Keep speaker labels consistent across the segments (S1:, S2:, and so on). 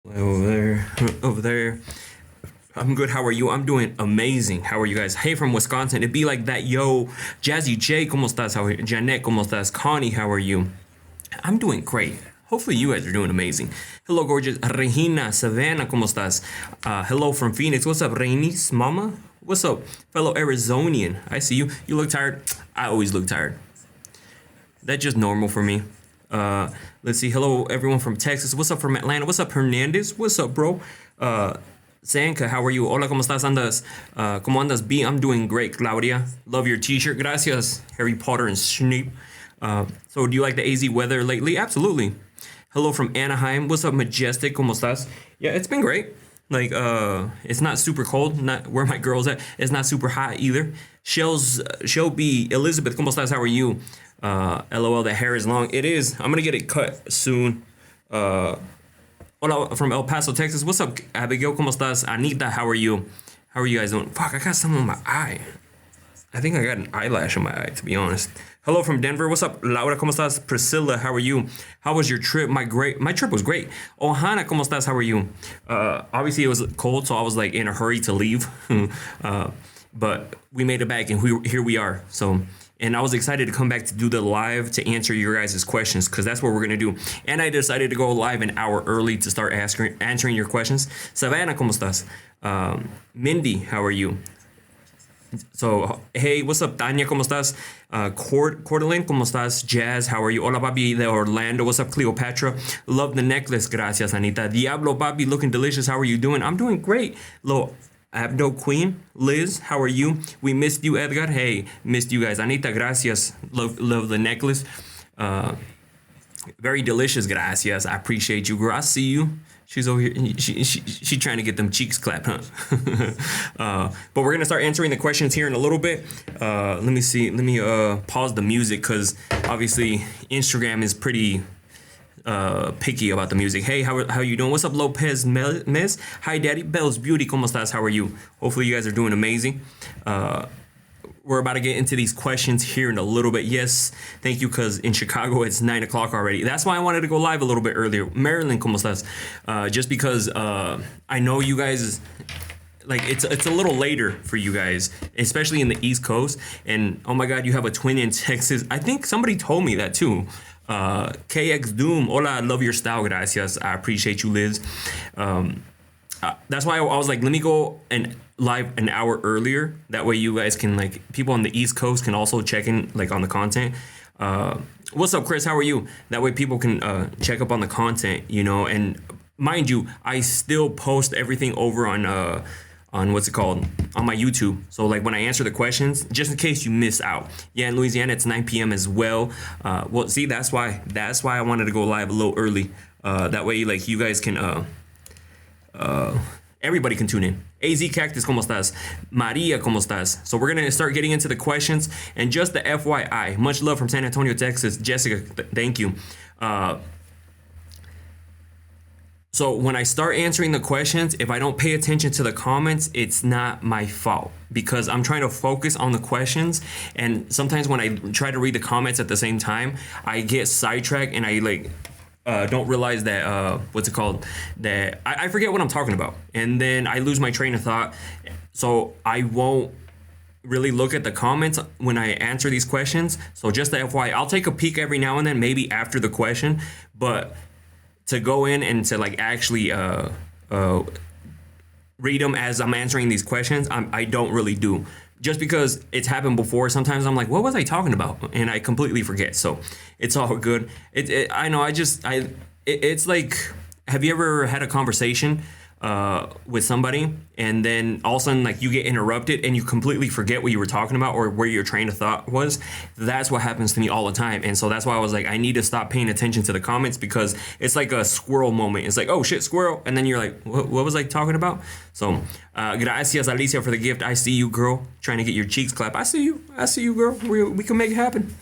S1: Over there, over there. I'm good. How are you? I'm doing amazing. How are you guys? Hey, from Wisconsin. It'd be like that. Yo, Jazzy J, ¿cómo estás? How are you? Janet, ¿cómo estás? Connie, how are you? I'm doing great. Hopefully you guys are doing amazing. Hello, gorgeous Regina, Savannah, ¿cómo estás? Hello from Phoenix. What's up, Rainis, mama? What's up, fellow Arizonian? I see you. You look tired. I always look tired. That's just normal for me. Let's see. Hello, everyone from Texas. What's up from Atlanta? What's up, Hernandez? What's up, bro? Sanka, how are you? Hola, ¿cómo estás? Andas? ¿Cómo andas, B? I'm doing great, Claudia. Love your t-shirt. Gracias, Harry Potter and Snape. So do you like the AZ weather lately? Absolutely. Hello from Anaheim. What's up, Majestic? ¿Cómo estás? Yeah, it's been great. Like, it's not super cold. Not where my girl's at. It's not super hot either. Shelby, Elizabeth, ¿cómo estás? How are you? LOL, the hair is long. It is. I'm gonna get it cut soon. Hola from El Paso, Texas. What's up, Abigail? ¿Cómo estás? Anita, how are you? How are you guys doing? Fuck, I got some on my eye. I think I got an eyelash on my eye, to be honest. Hello from Denver. What's up, Laura? ¿Cómo estás? Priscilla, how are you? How was your trip? My trip was great. Ohana, ¿cómo estás? How are you? Obviously it was cold, so I was like in a hurry to leave. But we made it back, and here we are. So, and I was excited to come back to do the live to answer your guys' questions, because that's what we're gonna do. And I decided to go live an hour early to start answering your questions. Savannah, ¿cómo estás? Mindy, how are you? So, hey, what's up, Tanya? ¿Cómo estás? Cordelin, ¿cómo estás? Jazz, how are you? Hola, papi de Orlando. What's up, Cleopatra? Love the necklace. Gracias, Anita. Diablo, papi, looking delicious. How are you doing? I'm doing great. Lo Abdo Queen, Liz, how are you? We missed you, Edgar. Hey, missed you guys. Anita, gracias. Love the necklace. Very delicious. Gracias. I appreciate you, girl. I see you. She's over here. She trying to get them cheeks clapped, huh? But we're gonna start answering the questions here in a little bit. Let me see. Let me pause the music, because obviously Instagram is pretty picky about the music. Hey, how you doing? What's up, Lopez Mez? Hi, Daddy. Bell's Beauty. ¿Cómo estás? How are you? Hopefully you guys are doing amazing. We're about to get into these questions here in a little bit. Yes, thank you, because in Chicago it's 9 o'clock already. That's why I wanted to go live a little bit earlier. Marilyn, ¿cómo estás? Just because I know you guys, like, it's a little later for you guys, especially in the East Coast. And oh my God, you have a twin in Texas. I think somebody told me that too. KX Doom, hola, I love your style, gracias. I appreciate you, Liz. That's why I was like, let me go and live an hour earlier. That way you guys can, like, people on the East Coast can also check in, like, on the content. What's up, Chris? How are you? That way people can check up on the content, you know. And mind you, I still post everything over on what's it called, on my YouTube. So, like, when I answer the questions, just in case you miss out. Yeah, in Louisiana it's 9 p.m. as well. Well, see, that's why I wanted to go live a little early. That way, like, you guys can everybody can tune in. AZ Cactus, ¿cómo estás? Maria, ¿cómo estás? So we're gonna start getting into the questions. And just the FYI, much love from San Antonio, Texas. Jessica, thank you. So when I start answering the questions, if I don't pay attention to the comments, it's not my fault, because I'm trying to focus on the questions. And sometimes when I try to read the comments at the same time, I get sidetracked and I, like, don't realize that what's it called, that I forget what I'm talking about, and then I lose my train of thought. So I won't really look at the comments when I answer these questions. So just the FYI, I'll take a peek every now and then, maybe after the question, but to go in and to, like, actually read them as I'm answering these questions, I don't really do. Just because it's happened before, sometimes I'm like, what was I talking about? And I completely forget. So it's all good. I know, it's like, have you ever had a conversation with somebody, and then all of a sudden, like, you get interrupted and you completely forget what you were talking about or where your train of thought was? That's what happens to me all the time. And so that's why I was like, I need to stop paying attention to the comments, because it's like a squirrel moment. It's like, oh shit, squirrel. And then you're like, what was I talking about? So gracias, Alicia, for the gift. I see you, girl, trying to get your cheeks clapped. I see you, girl. We can make it happen.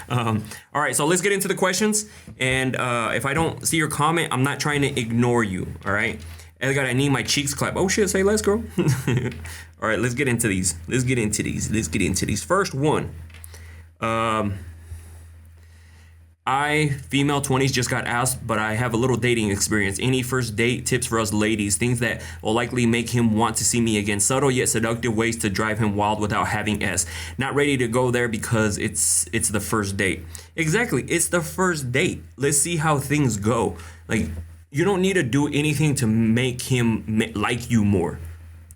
S1: All right, so let's get into the questions. And if I don't see your comment, I'm not trying to ignore you. All right. Edgar, I need my cheeks clapped. Oh shit, say less, girl. All right, let's get into these. First one. I, female 20s, just got asked, but I have a little dating experience. Any first date tips for us ladies? Things that will likely make him want to see me again. Subtle yet seductive ways to drive him wild without having S. Not ready to go there because it's the first date. Exactly, it's the first date. Let's see how things go. Like, you don't need to do anything to make him like you more.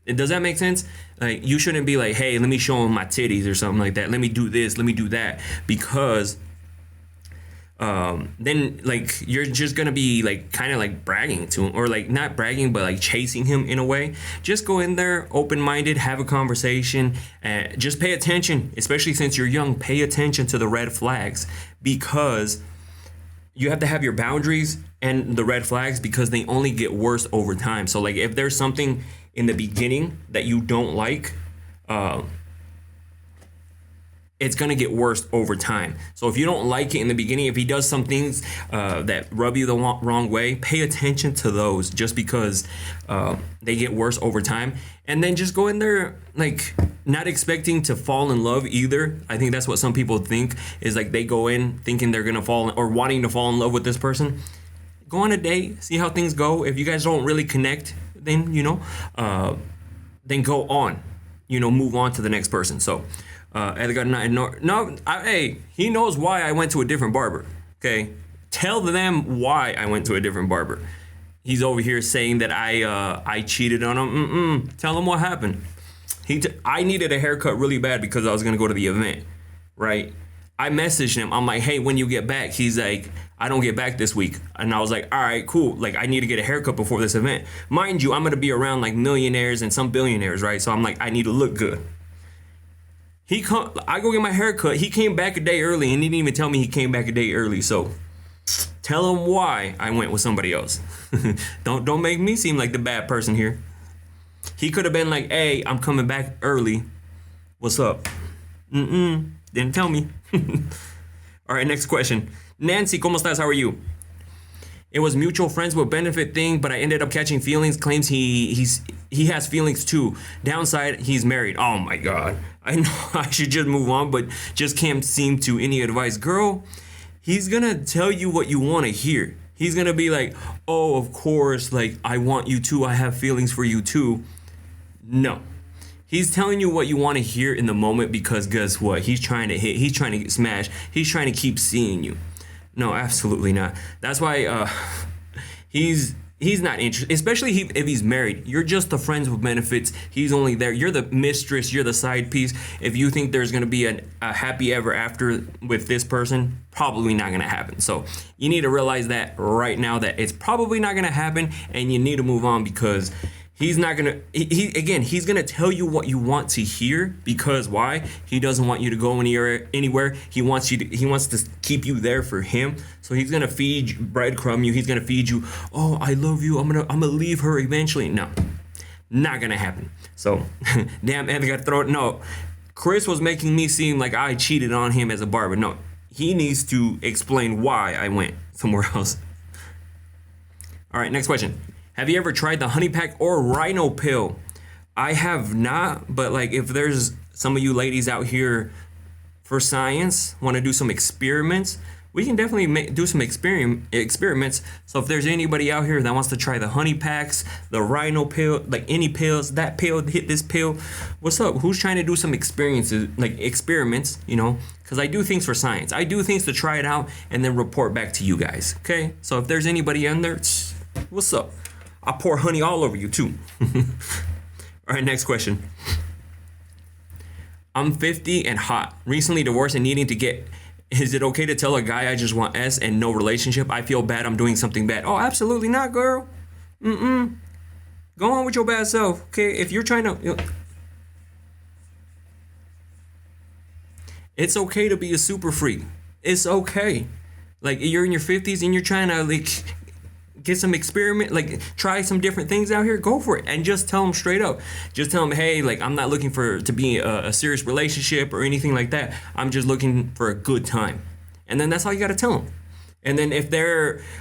S1: Does that make sense? Like, you shouldn't be like, hey, let me show him my titties or something like that. Let me do this, let me do that, because then like you're just gonna be like kind of like bragging to him, or like not bragging but like chasing him in a way. Just go in there open-minded, have a conversation, and just pay attention, especially since you're young. Pay attention to the red flags, because you have to have your boundaries and the red flags, because they only get worse over time. So like if there's something in the beginning that you don't like, it's going to get worse over time. So if you don't like it in the beginning, if he does some things that rub you the wrong way, pay attention to those, just because they get worse over time. And then just go in there like not expecting to fall in love either. I think that's what some people think, is like they go in thinking they're going to fall or wanting to fall in love with this person. Go on a date, see how things go. If you guys don't really connect, then, then go on, move on to the next person. So, Edgar, hey, he knows why I went to a different barber. Okay, tell them why I went to a different barber. He's over here saying that I cheated on him. Tell him what happened. I needed a haircut really bad because I was gonna go to the event, right? I messaged him. I'm like, hey, when you get back? He's like, I don't get back this week. And I was like, all right, cool. Like, I need to get a haircut before this event. Mind you, I'm gonna be around like millionaires and some billionaires, right? So I'm like, I need to look good. I go get my hair cut. He came back a day early, and he didn't even tell me he came back a day early. So tell him why I went with somebody else. Don't make me seem like the bad person here. He could have been like, hey, I'm coming back early. What's up? Didn't tell me. All right, next question. Nancy, ¿cómo estás? How are you? It was mutual friends with benefit thing, but I ended up catching feelings. Claims he has feelings too. Downside, he's married. Oh my God. I know I should just move on, but just can't seem to any advice. Girl, he's gonna tell you what you want to hear. He's gonna be like, oh, of course, like, I want you too. I have feelings for you too. No. He's telling you what you want to hear in the moment, because guess what? He's trying to hit. He's trying to get smashed. He's trying to keep seeing you. No, absolutely not. That's why he's not interested, especially if he's married. You're just the friends with benefits. He's only there. You're the mistress. You're the side piece. If you think there's going to be a happy ever after with this person, probably not going to happen. So you need to realize that right now, that it's probably not going to happen, and you need to move on, because he's not gonna. He's gonna tell you what you want to hear, because why? He doesn't want you to go anywhere. He wants to keep you there for him. So he's gonna breadcrumb you. He's gonna feed you. Oh, I love you. I'm gonna leave her eventually. No, not gonna happen. So, damn, Edgar, throw it. No, Chris was making me seem like I cheated on him as a barber. No, he needs to explain why I went somewhere else. All right, next question. Have you ever tried the honey pack or rhino pill? I have not, but like, if there's some of you ladies out here for science, want to do some experiments, we can definitely do some experiments. So if there's anybody out here that wants to try the honey packs, the rhino pill, like any pills, that pill, hit this pill, what's up? Who's trying to do some experiments, because I do things for science. I do things to try it out and then report back to you guys, okay? So if there's anybody in there, what's up? I pour honey all over you too. All right, next question. I'm 50 and hot, recently divorced and needing to get. Is it okay to tell a guy I just want S and no relationship? I feel bad I'm doing something bad. Oh, absolutely not, girl. Go on with your bad self, okay? If you're trying to. It's okay to be a super freak. It's okay. Like, you're in your 50s and you're trying to, like, get some experiment, like, try some different things out here, go for it. And just tell them straight up. Just tell them, hey, like, I'm not looking to be a serious relationship or anything like that. I'm just looking for a good time. And then that's all you got to tell them. And then if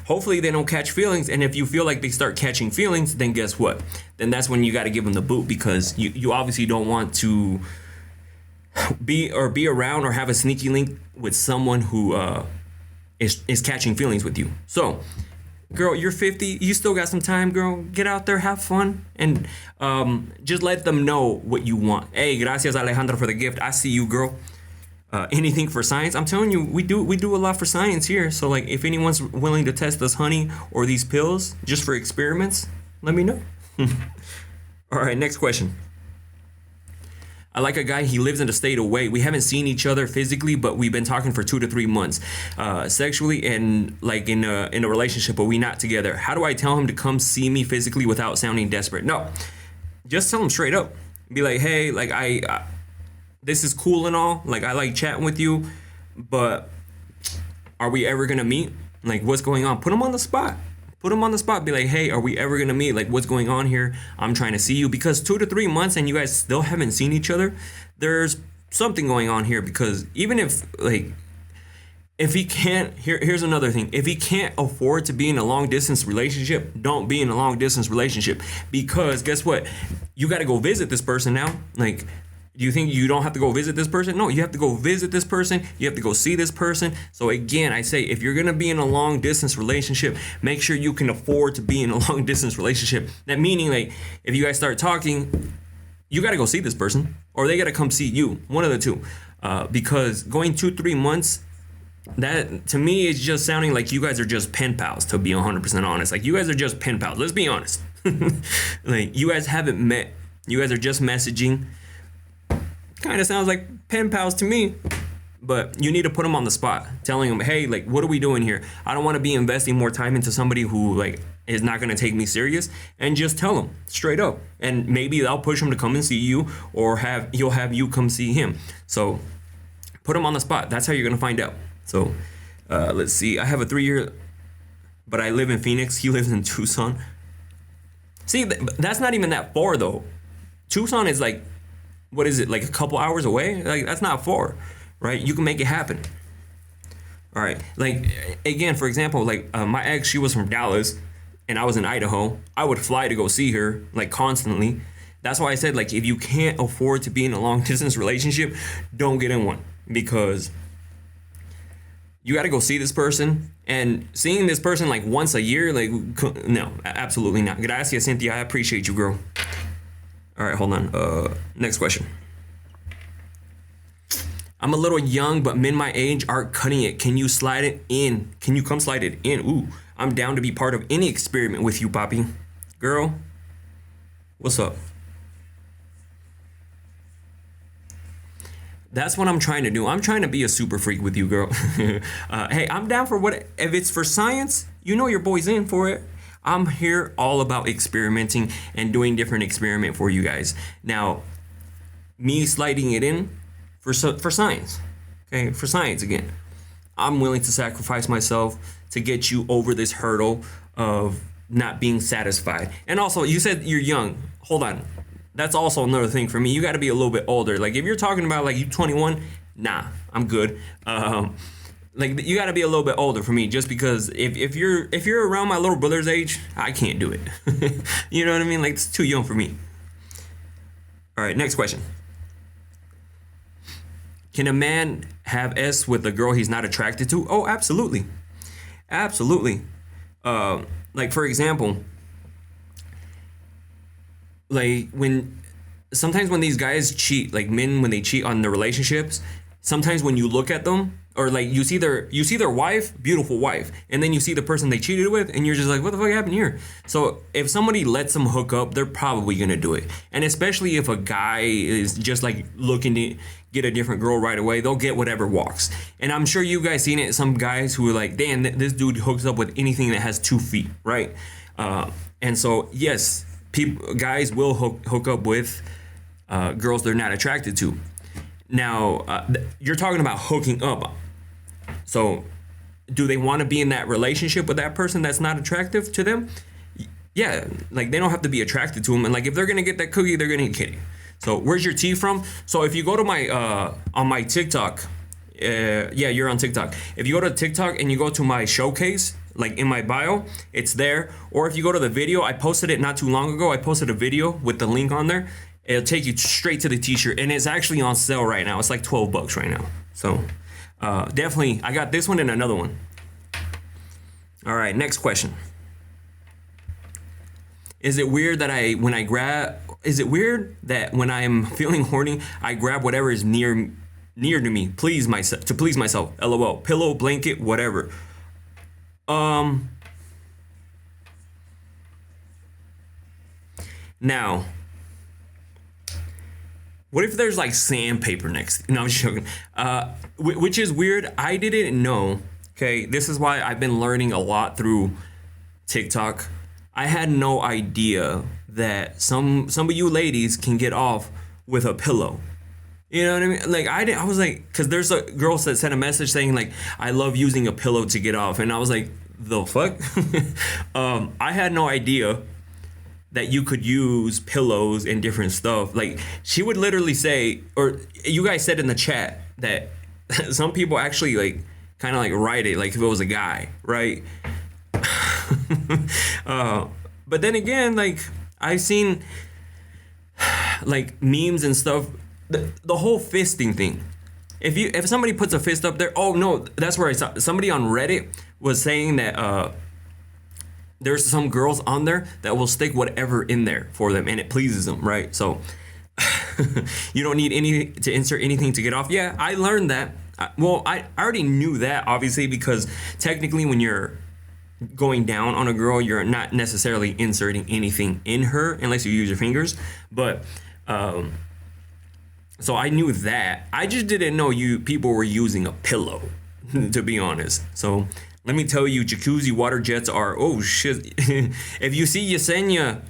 S1: hopefully they don't catch feelings. And if you feel like they start catching feelings, then guess what? Then that's when you got to give them the boot, because you obviously don't want to be around or have a sneaky link with someone who is catching feelings with you. So, girl, you're 50. You still got some time, girl. Get out there, have fun, and just let them know what you want. Hey, gracias Alejandra for the gift. I see you, girl. Anything for science? I'm telling you, we do a lot for science here. So like, if anyone's willing to test this honey or these pills just for experiments, let me know. All right, next question. I like a guy, he lives in a state away. We haven't seen each other physically, but we've been talking for 2 to 3 months, sexually and like in a relationship, but we not together. How do I tell him to come see me physically without sounding desperate? No, just tell him straight up. Be like, hey, like this is cool and all. Like I like chatting with you, but are we ever gonna meet? Like what's going on? Put him on the spot. Put them on the spot. Be like, hey, are we ever going to meet? Like, what's going on here? I'm trying to see you. Because 2 to 3 months and you guys still haven't seen each other, there's something going on here. Because even if, like, if he can't, here's another thing. If he can't afford to be in a long distance relationship, don't be in a long distance relationship. Because guess what? You got to go visit this person now. Like, do you think you don't have to go visit this person? No, you have to go visit this person. You have to go see this person. So again, I say, if you're going to be in a long distance relationship, make sure you can afford to be in a long distance relationship. That meaning, like, if you guys start talking, you got to go see this person or they got to come see you. One of the two. Because going 2-3 months, that to me is just sounding like you guys are just pen pals, to be 100% honest. Like, you guys are just pen pals. Let's be honest. Like, you guys haven't met. You guys are just messaging. Kind of sounds like pen pals to me, but you need to put them on the spot, telling them, hey, like, what are we doing here? I don't want to be investing more time into somebody who like is not going to take me serious, and just tell them straight up. And maybe they'll push him to come and see you, or he'll have you come see him. So put him on the spot. That's how you're going to find out. So let's see. I have a 3-year, but I live in Phoenix. He lives in Tucson. See, that's not even that far though. Tucson is like, what is it, like a couple hours away? Like, that's not far, right? You can make it happen. All right. Like, again, for example, like my ex, she was from Dallas and I was in Idaho. I would fly to go see her like constantly. That's why I said, like, if you can't afford to be in a long distance relationship, don't get in one, because you got to go see this person, and seeing this person like once a year, like, no, absolutely not. Gracias, Cynthia. I appreciate you, girl. All right, hold on. Next question. I'm a little young, but men my age aren't cutting it. Can you slide it in? Can you come slide it in? Ooh, I'm down to be part of any experiment with you, Poppy. Girl, what's up? That's what I'm trying to do. I'm trying to be a super freak with you, girl. Hey, I'm down for what, if it's for science, you know your boy's in for it. I'm here all about experimenting and doing different experiment for you guys. Now, me sliding it in for science, okay, for science again. I'm willing to sacrifice myself to get you over this hurdle of not being satisfied. And also, you said you're young. Hold on. That's also another thing for me. You got to be a little bit older. Like, if you're talking about like you 21, nah, I'm good. Like, you got to be a little bit older for me, just because if you're around my little brother's age, I can't do it. You know what I mean? Like, it's too young for me. All right, next question. Can a man have S with a girl he's not attracted to? Oh, absolutely. Absolutely. Like, for example, like sometimes when these guys cheat, like men, when they cheat on their relationships, sometimes when you look at them, or like you see their wife, beautiful wife, and then you see the person they cheated with, and you're just like, what the fuck happened here? So if somebody lets them hook up, they're probably gonna do it. And especially if a guy is just like looking to get a different girl right away, they'll get whatever walks. And I'm sure you guys seen it. Some guys who are like, damn, this dude hooks up with anything that has 2 feet, right? And so yes, guys will hook up with girls they're not attracted to. Now, you're talking about hooking up. So, do they want to be in that relationship with that person that's not attractive to them? Yeah, like, they don't have to be attracted to them. And like, if they're gonna get that cookie, they're gonna get it. So, where's your tea from? So, if you go to my on my TikTok, yeah, you're on TikTok. If you go to TikTok and you go to my showcase, like in my bio, it's there. Or if you go to the video, I posted it not too long ago. I posted a video with the link on there. It'll take you straight to the t-shirt, and it's actually on sale right now. It's like $12 right now. So definitely, I got this one and another one. All right, next question. Is it weird that is it weird that when I'm feeling horny, I grab whatever is near to me, to please myself. LOL. Pillow, blanket, whatever. Now, what if there's like sandpaper next? No, I'm just joking. Which is weird. I didn't know. Okay, this is why I've been learning a lot through TikTok. I had no idea that some of you ladies can get off with a pillow. You know what I mean? Like I was like, because there's a girl that sent a message saying like, I love using a pillow to get off, and I was like, the fuck? I had no idea that you could use pillows and different stuff. Like she would literally say, or you guys said in the chat that some people actually like kind of like write it like if it was a guy, right? But then again, like I've seen like memes and stuff, the whole fisting thing. If somebody puts a fist up there, oh no, that's where I saw somebody on Reddit was saying that there's some girls on there that will stick whatever in there for them and it pleases them, right? So you don't need to insert anything to get off. Yeah, I learned that. Well, I already knew that obviously, because technically when you're going down on a girl, you're not necessarily inserting anything in her unless you use your fingers. But so I knew that. I just didn't know people were using a pillow, to be honest. So let me tell you, jacuzzi water jets are, oh shit. If you see Yesenia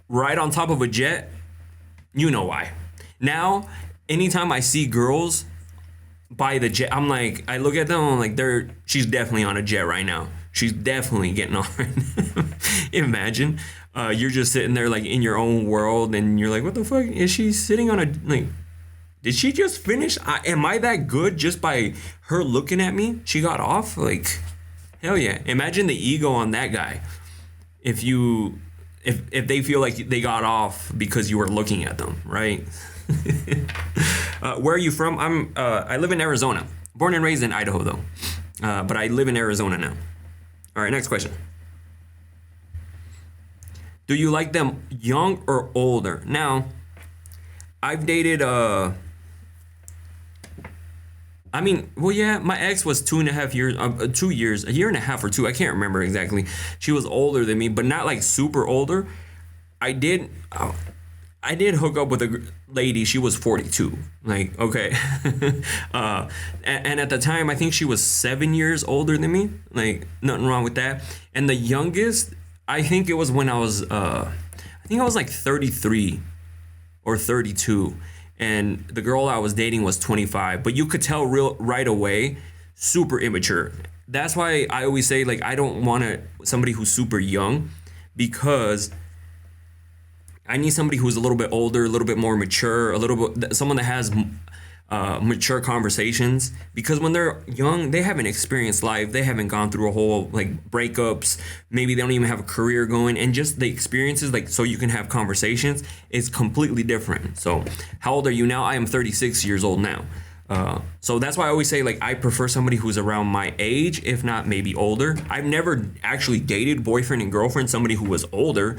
S1: right on top of a jet, you know why. Now, anytime I see girls by the jet, I'm like, I look at them, I'm like, she's definitely on a jet right now. She's definitely getting on right now. Imagine, you're just sitting there like in your own world and you're like, what the fuck? Is she sitting on like, did she just finish? Am I that good just by her looking at me? She got off? Like, hell yeah. Imagine the ego on that guy. If they feel like they got off because you were looking at them, right? Where are you from? I live in Arizona. Born and raised in Idaho though. But I live in Arizona now. All right, next question. Do you like them young or older? Now, I've dated my ex was 2.5 years, 2 years, a year and a half or two. I can't remember exactly. She was older than me, but not like super older. I did hook up with a lady. She was 42. Like, okay. And at the time, I think she was 7 years older than me. Like, nothing wrong with that. And the youngest, I think it was when I was like 33 or 32. And the girl I was dating was 25, but you could tell right away, super immature. That's why I always say, like, I don't want somebody who's super young, because I need somebody who's a little bit older, a little bit more mature, someone that has mature conversations, because when they're young, they haven't experienced life. They haven't gone through a whole like breakups. Maybe they don't even have a career going, and just the experiences, like, so you can have conversations, is completely different. So how old are you now? I am 36 years old now. So that's why I always say, like, I prefer somebody who's around my age, if not maybe older. I've never actually dated boyfriend and girlfriend, somebody who was older.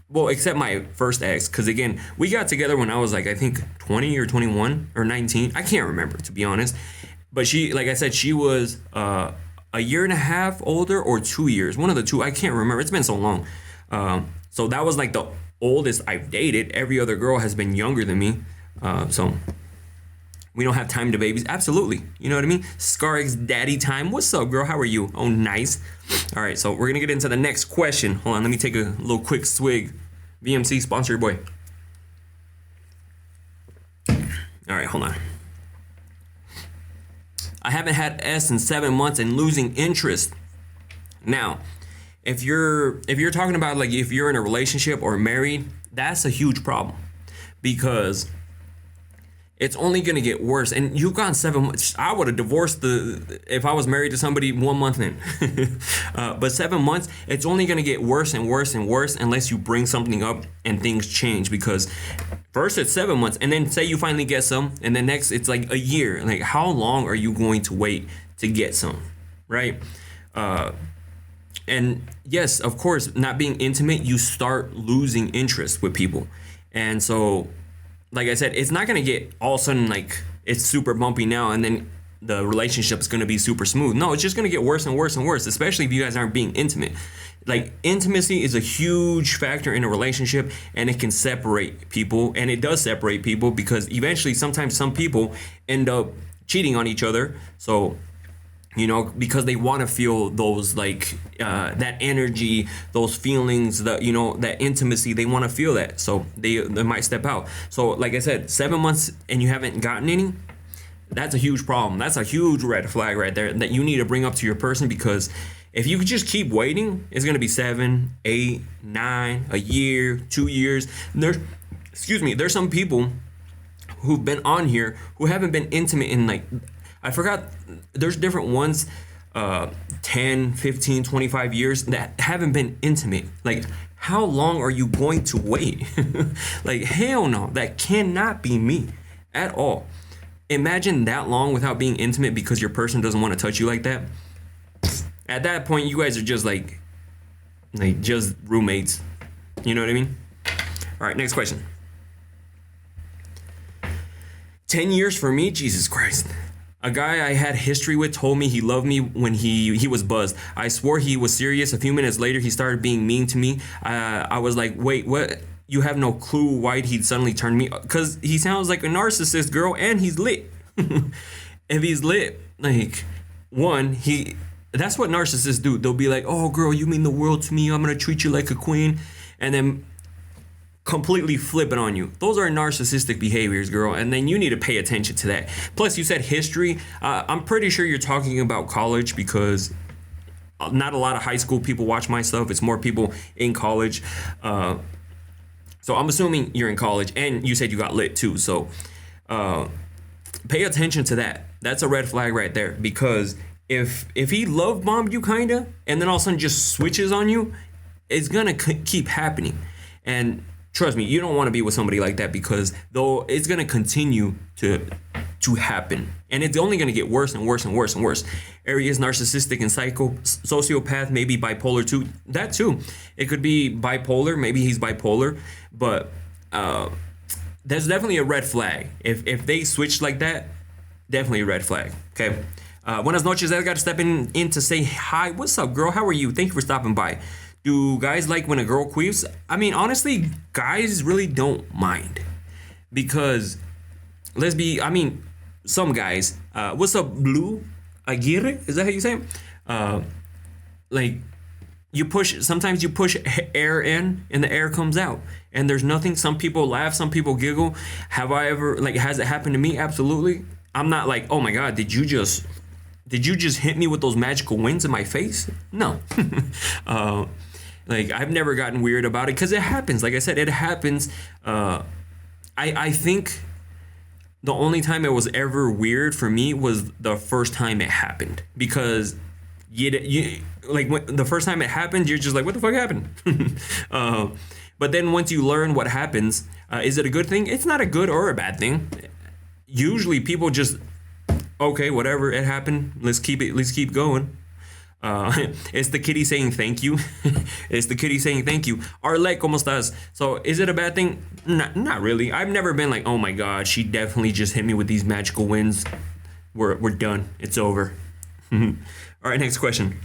S1: Well, except my first ex, because again, we got together when I was like, I think 20 or 21 or 19. I can't remember, to be honest. But she, like I said, she was a year and a half older or 2 years. One of the two. I can't remember. It's been so long. So that was like the oldest I've dated. Every other girl has been younger than me. So we don't have time to babies. Absolutely. You know what I mean? Scarx daddy time. What's up, girl? How are you? Oh, nice. All right, so we're going to get into the next question. Hold on, let me take a little quick swig. VMC, sponsor your boy. All right, hold on. I haven't had S in 7 months and losing interest. Now, if you're talking about, like, if you're in a relationship or married, that's a huge problem, because it's only going to get worse. And you've gone 7 months. I would have divorced if I was married to somebody 1 month in. But 7 months, it's only going to get worse and worse and worse unless you bring something up and things change. Because first it's 7 months, and then say you finally get some, and then next it's like a year. Like, how long are you going to wait to get some, right? And yes, of course, not being intimate, you start losing interest with people. And so, like I said, it's not gonna get all of a sudden like it's super bumpy now and then the relationship is gonna be super smooth. No, it's just gonna get worse and worse and worse, especially if you guys aren't being intimate. Like intimacy is a huge factor in a relationship, and it can separate people, and it does separate people because eventually sometimes some people end up cheating on each other. So because they want to feel those like that energy, those feelings, that intimacy, they want to feel that, so they might step out. So like I said, 7 months and you haven't gotten any, that's a huge problem. That's a huge red flag right there that you need to bring up to your person, because if you could just keep waiting, it's gonna be 7, 8, 9, a year, 2 years. There's some people who've been on here who haven't been intimate in like, I forgot, there's different ones, 10, 15, 25 years that haven't been intimate. Like, how long are you going to wait? Like, hell no, that cannot be me at all. Imagine that long without being intimate because your person doesn't want to touch you like that. At that point, you guys are just like just roommates. You know what I mean? All right, next question. 10 years for me? Jesus Christ. A guy I had history with told me he loved me when he was buzzed. I swore he was serious. A few minutes later, he started being mean to me. I was like, wait, what? You have no clue why he'd suddenly turned me? Because he sounds like a narcissist, girl, and he's lit. If he's lit, like, that's what narcissists do. They'll be like, oh, girl, you mean the world to me. I'm going to treat you like a queen. And then completely flip it on you. Those are narcissistic behaviors, girl. And then you need to pay attention to that. Plus, you said history. I'm pretty sure you're talking about college, because not a lot of high school people watch my stuff. It's more people in college. So I'm assuming you're in college, and you said you got lit too. So pay attention to that. That's a red flag right there, because if he love bombed you kinda, and then all of a sudden just switches on you, it's gonna keep happening. And trust me, you don't want to be with somebody like that, because though it's gonna continue to happen, and it's only gonna get worse and worse and worse and worse. Aries, narcissistic and sociopath, maybe bipolar too. That too, it could be bipolar. Maybe he's bipolar, but that's definitely a red flag. If they switch like that, definitely a red flag. Okay. Buenas noches. I got to step in to say hi. What's up, girl? How are you? Thank you for stopping by. Do guys like when a girl queefs? I mean, honestly, guys really don't mind, because some guys. What's up, Blue Aguirre? Is that how you say it? Like, sometimes you push air in and the air comes out, and there's nothing. Some people laugh, some people giggle. Has it happened to me? Absolutely. I'm not like, oh my God, did you just hit me with those magical winds in my face? No. I've never gotten weird about it, because it happens. Like I said, it happens. I think the only time it was ever weird for me was the first time it happened, because when the first time it happened, you're just like, what the fuck happened? But then once you learn what happens, is it a good thing? It's not a good or a bad thing. Usually people just, okay, whatever, it happened. Let's keep going. It's the kitty saying thank you. It's the kitty saying thank you. Arlet, ¿cómo estás? So is it a bad thing? Not really. I've never been like, oh my God, she definitely just hit me with these magical winds. We're done. It's over. All right, next question.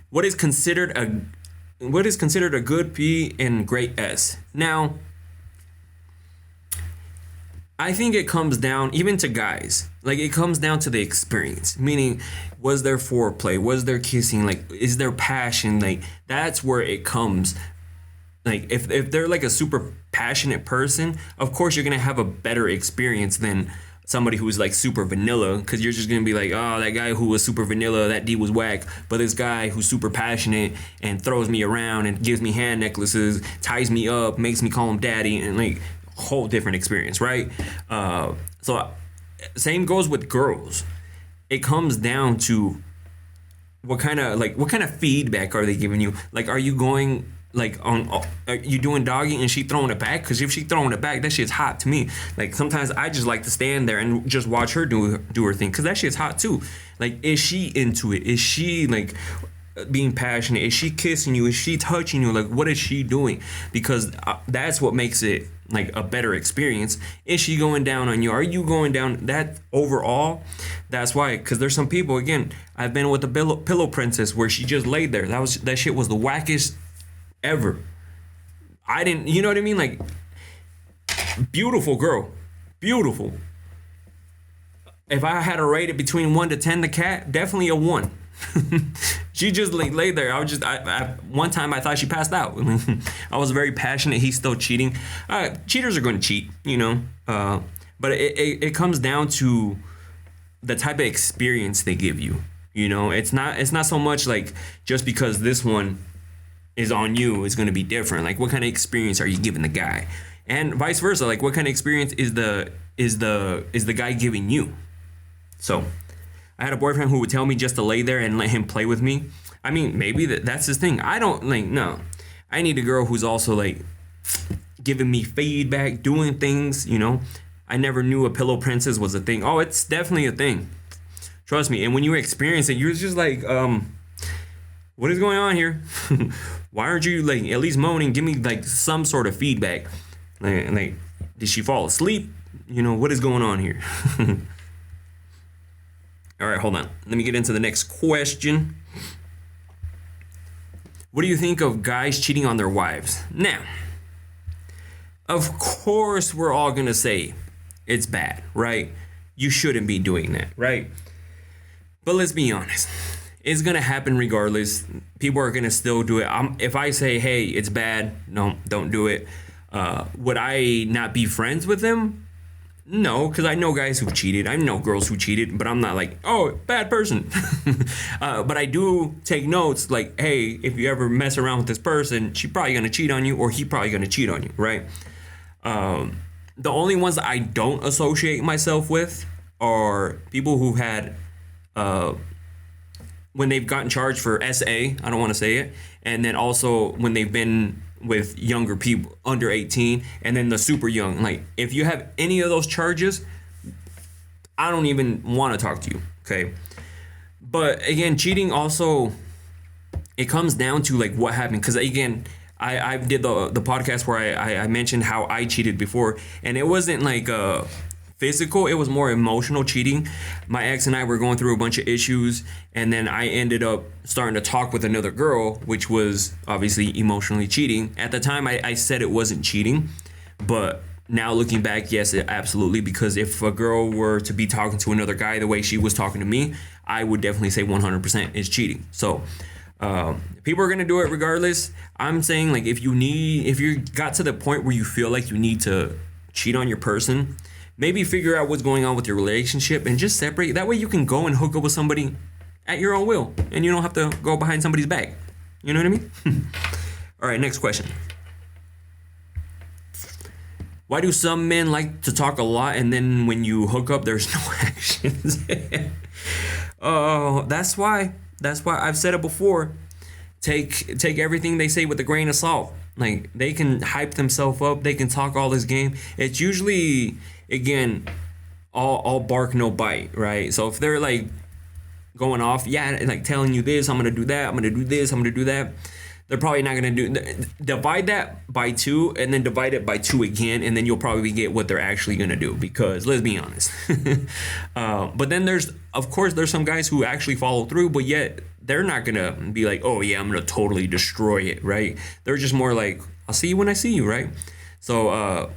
S1: What is considered a good P and great S? Now, I think it comes down, even to guys, like it comes down to the experience, meaning, was there foreplay? Was there kissing? Like, is there passion? Like, that's where it comes. Like, if they're like a super passionate person, of course you're going to have a better experience than somebody who's like super vanilla, because you're just going to be like, oh, that guy who was super vanilla, that D was whack. But this guy who's super passionate and throws me around and gives me hand necklaces, ties me up, makes me call him daddy, and like, whole different experience, right? So same goes with girls. It comes down to what kind of feedback are they giving you? Like, are you going are you doing doggy and she throwing it back? Because if she throwing it back, that shit's hot to me. Like, sometimes I just like to stand there and just watch her do her thing, because that shit's hot too. Like, is she into it? Is she like, being passionate? Is she kissing you? Is she touching you? Like, what is she doing? Because that's what makes it like a better experience. Is she going down on you? Are you going down? That overall, that's why. Because there's some people, again, I've been with the pillow princess where she just laid there. That shit was the wackest ever. I didn't, you know what I mean? Like, beautiful girl, beautiful. If I had to rate it between 1 to 10, the cat, definitely a 1. She just like laid there. One time I thought she passed out. I was very passionate. He's still cheating. Cheaters are going to cheat, you know. But it comes down to the type of experience they give you. You know, it's not so much like just because this one is on you is going to be different. Like, what kind of experience are you giving the guy, and vice versa? Like, what kind of experience is the guy giving you? So, I had a boyfriend who would tell me just to lay there and let him play with me. I mean, maybe that's his thing. I don't like, no. I need a girl who's also like giving me feedback, doing things, you know. I never knew a pillow princess was a thing. Oh, it's definitely a thing. Trust me. And when you experience it, you're just like, what is going on here? Why aren't you like at least moaning? Give me like some sort of feedback. Like, did she fall asleep? You know, what is going on here? All right, hold on. Let me get into the next question. What do you think of guys cheating on their wives? Now, of course, we're all going to say it's bad, right? You shouldn't be doing that, right? But let's be honest. It's going to happen regardless. People are going to still do it. If I say, hey, it's bad, no, don't do it. Would I not be friends with them? No, because I know guys who've cheated. I know girls who cheated, but I'm not like, oh, bad person. But I do take notes like, hey, if you ever mess around with this person, she's probably going to cheat on you, or he probably going to cheat on you, right? The only ones that I don't associate myself with are people who had, when they've gotten charged for SA, I don't want to say it, and then also when they've been with younger people under 18, and then the super young. Like, if you have any of those charges, I don't even want to talk to you, okay? But again, cheating also, it comes down to like what happened. Because again, I did the podcast where I mentioned how I cheated before, and it wasn't like physical, it was more emotional cheating. My ex and I were going through a bunch of issues, and then I ended up starting to talk with another girl, which was obviously emotionally cheating. At the time, I said it wasn't cheating, but now looking back, yes, absolutely, because if a girl were to be talking to another guy the way she was talking to me, I would definitely say 100% is cheating. So people are going to do it regardless. I'm saying, like, if you got to the point where you feel like you need to cheat on your person, maybe figure out what's going on with your relationship and just separate. That way you can go and hook up with somebody at your own will, and you don't have to go behind somebody's back. You know what I mean? All right, next question. Why do some men like to talk a lot, and then when you hook up, there's no actions? Oh, that's why I've said it before. Take everything they say with a grain of salt. Like, they can hype themselves up. They can talk all this game. It's usually, again, all bark, no bite, right? So if they're like going off, yeah, like telling you this, I'm going to do that, I'm going to do this, I'm going to do that, they're probably not going to do, divide that by 2 and then divide it by 2 again, and then you'll probably get what they're actually going to do, because let's be honest. But then there's some guys who actually follow through, but yet they're not going to be like, oh yeah, I'm going to totally destroy it, right? They're just more like, I'll see you when I see you, right? So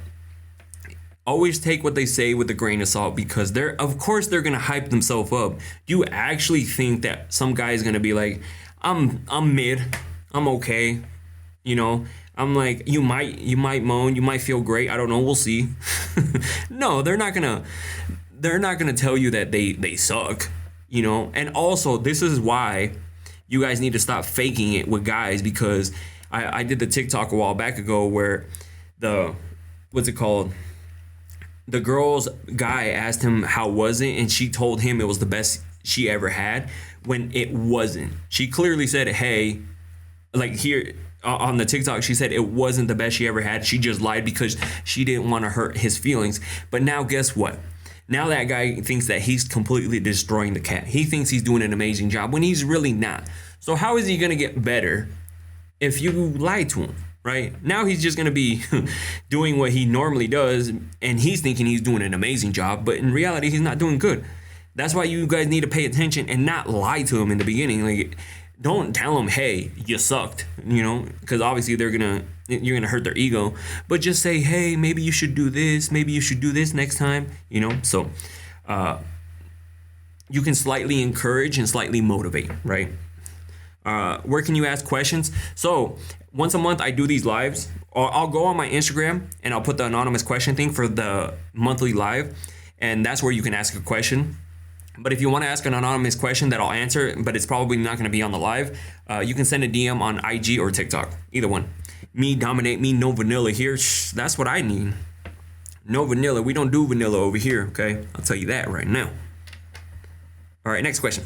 S1: always take what they say with a grain of salt, because they're going to hype themselves up. Do you actually think that some guy is going to be like, I'm mid, I'm okay, you know? I'm like, you might moan, you might feel great, I don't know, we'll see. No, they're not gonna tell you that they suck, you know? And also, this is why you guys need to stop faking it with guys, because I did the TikTok a while back ago where what's it called? The girl's guy asked him how was it, and she told him it was the best she ever had, when it wasn't. She clearly said, hey, like here on the TikTok, she said it wasn't the best she ever had. She just lied because she didn't want to hurt his feelings. But now guess what? Now that guy thinks that he's completely destroying the cat. He thinks he's doing an amazing job when he's really not. So how is he gonna get better if you lie to him? Right now, he's just gonna be doing what he normally does, and he's thinking he's doing an amazing job, but in reality, he's not doing good. That's why you guys need to pay attention and not lie to him in the beginning. Like, don't tell them, "Hey, you sucked," because obviously you're gonna hurt their ego. But just say, "Hey, maybe you should do this. Maybe you should do this next time." So you can slightly encourage and slightly motivate, right? Where can you ask questions? So once a month I do these lives. I'll go on my Instagram and I'll put the anonymous question thing for the monthly live, and that's where you can ask a question. But if you want to ask an anonymous question that I'll answer, but it's probably not going to be on the live, you can send a DM on IG or TikTok, either one. Me, dominate me, no vanilla here. That's what I need. No vanilla. We don't do vanilla over here, okay? I'll tell you that right now. All right, next question.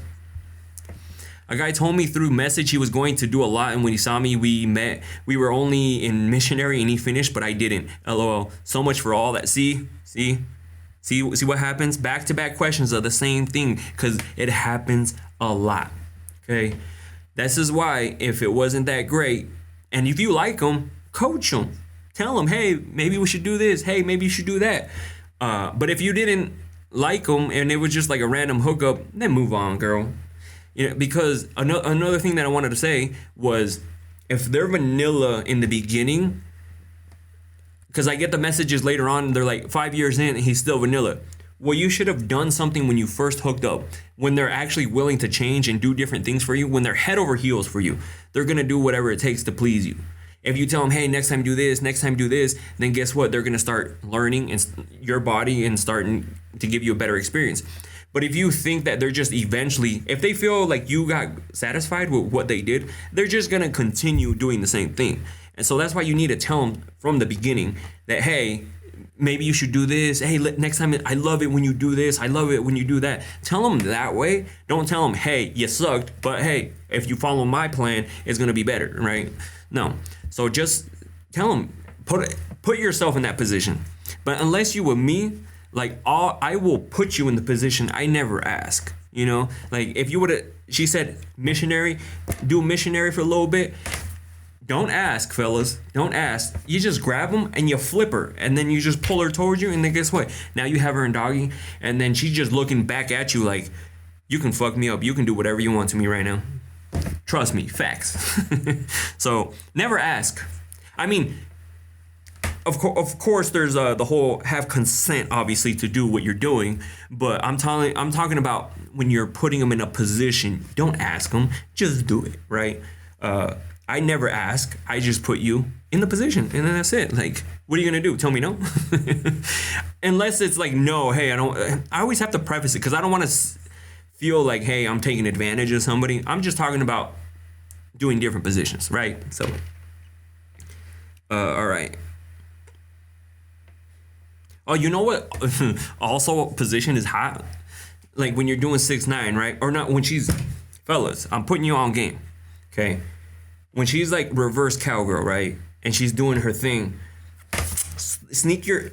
S1: A guy told me through message he was going to do a lot, and when he saw me, we met. We were only in missionary, and he finished, but I didn't. LOL. So much for all that. See what happens? Back-to-back questions are the same thing because it happens a lot. Okay, this is why if it wasn't that great, and if you like them, coach them. Tell them, hey, maybe we should do this. Hey, maybe you should do that. But if you didn't like them and it was just like a random hookup, then move on, girl. Because another thing that I wanted to say was if they're vanilla in the beginning, because I get the messages later on, they're like 5 years in and he's still vanilla. Well, you should have done something when you first hooked up, when they're actually willing to change and do different things for you, when they're head over heels for you. They're going to do whatever it takes to please you. If you tell them, hey, next time do this, next time do this, then guess what? They're going to start learning your body and starting to give you a better experience. But if you think that they're just eventually, if they feel like you got satisfied with what they did, they're just going to continue doing the same thing. And so that's why you need to tell them from the beginning that, hey, maybe you should do this. Hey, next time, I love it when you do this. I love it when you do that. Tell them that way. Don't tell them, hey, you sucked, but hey, if you follow my plan, it's going to be better, right? No. So just tell them, put yourself in that position. But unless you with me, like I will put you in the position I never ask. Like if you would have, she said missionary, do missionary for a little bit. Don't ask, fellas. Don't ask. You just grab them and you flip her, and then you just pull her towards you, and then guess what? Now you have her in doggy, and then she's just looking back at you like, you can fuck me up. You can do whatever you want to me right now. Trust me, facts. So never ask. I mean, of course, there's the whole have consent, obviously, to do what you're doing. But I'm talking about when you're putting them in a position. Don't ask them, just do it, right? I never ask. I just put you in the position, and then that's it. Like, what are you gonna do? Tell me no? Unless it's like no. Hey, I don't. I always have to preface it because I don't want to feel like, hey, I'm taking advantage of somebody. I'm just talking about doing different positions, right? So, all right. Oh, you know what? Also, position is hot. Like when you're doing 6'9", right? Or not when she's, fellas, I'm putting you on game. Okay. When she's like reverse cowgirl, right? And she's doing her thing, sneak your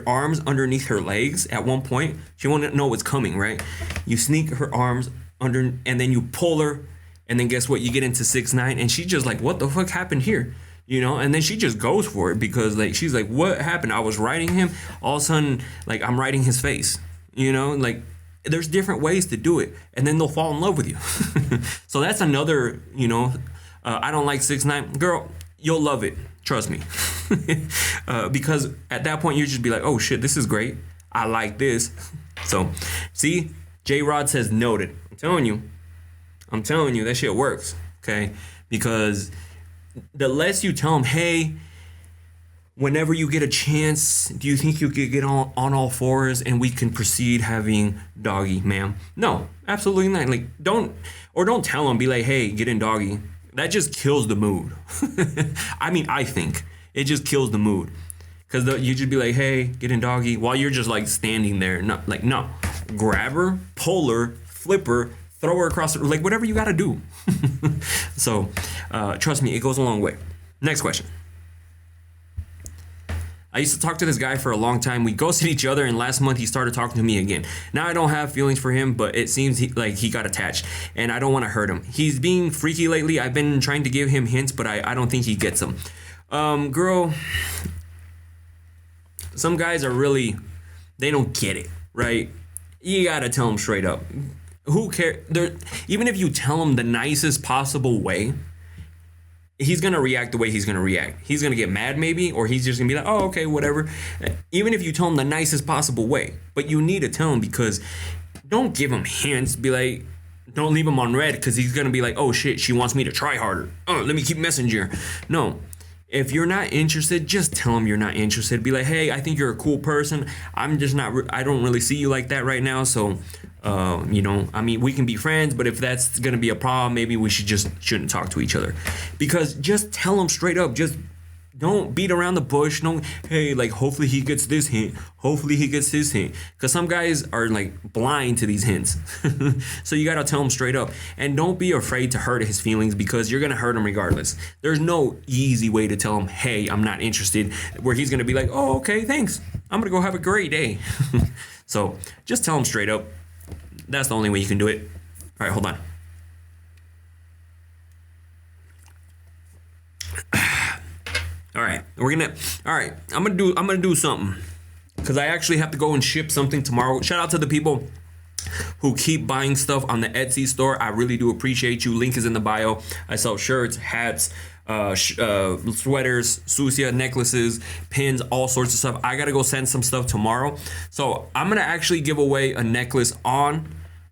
S1: arms underneath her legs at one point. She won't know what's coming, right? You sneak her arms under, and then you pull her, and then guess what? You get into 6'9", and she's just like, what the fuck happened here? And then she just goes for it because like she's like, what happened? I was riding him, all of a sudden, like I'm riding his face. Like there's different ways to do it, and then they'll fall in love with you. So that's another, I don't like 6'9", girl. You'll love it, trust me. Because at that point you just be like, oh shit, this is great. I like this. So, see, J Rod says noted. I'm telling you, that shit works. Okay, because the less you tell them, hey, whenever you get a chance, do you think you could get on all fours and we can proceed having doggy, ma'am? No, absolutely not. Like, don't tell them, be like, hey, get in doggy. That just kills the mood. I mean, I think it just kills the mood. Because you just be like, hey, get in doggy, while you're just like standing there. No, grab her, pull her, flip her, throw her across, like whatever you got to do. So trust me, it goes a long way. Next question. I used to talk to this guy for a long time. We ghosted each other, and last month he started talking to me again. Now I don't have feelings for him, but it seems like he got attached, and I don't want to hurt him. He's being freaky lately. I've been trying to give him hints, but I don't think he gets them. Girl, some guys are really, they don't get it, right? You gotta tell them straight up. Who cares? Even if you tell him the nicest possible way, he's gonna react the way he's gonna react. He's gonna get mad maybe, or he's just gonna be like, oh, okay, whatever. Even if you tell him the nicest possible way, but you need to tell him, because don't give him hints. Be like, don't leave him on red, because he's gonna be like, oh shit, she wants me to try harder. Oh, let me keep messaging her. No. If you're not interested, just tell him you're not interested. Be like, hey, I think you're a cool person. I'm just not, I don't really see you like that right now. So, I mean, we can be friends, but if that's going to be a problem, maybe we shouldn't talk to each other. Because just tell him straight up. Just don't beat around the bush. No, hey, like, hopefully he gets this hint. Hopefully he gets his hint. Because some guys are like blind to these hints. So you got to tell him straight up. And don't be afraid to hurt his feelings, because you're going to hurt him regardless. There's no easy way to tell him, hey, I'm not interested, where he's going to be like, oh, okay, thanks. I'm going to go have a great day. So just tell him straight up. That's the only way you can do it. All right, hold on. All right, I'm gonna do something, because I actually have to go and ship something tomorrow. Shout out to the people who keep buying stuff on the Etsy store. I really do appreciate you. Link is in the bio. I sell shirts, hats, sweaters, sucia, necklaces, pins, all sorts of stuff. I gotta go send some stuff tomorrow. So I'm gonna actually give away a necklace on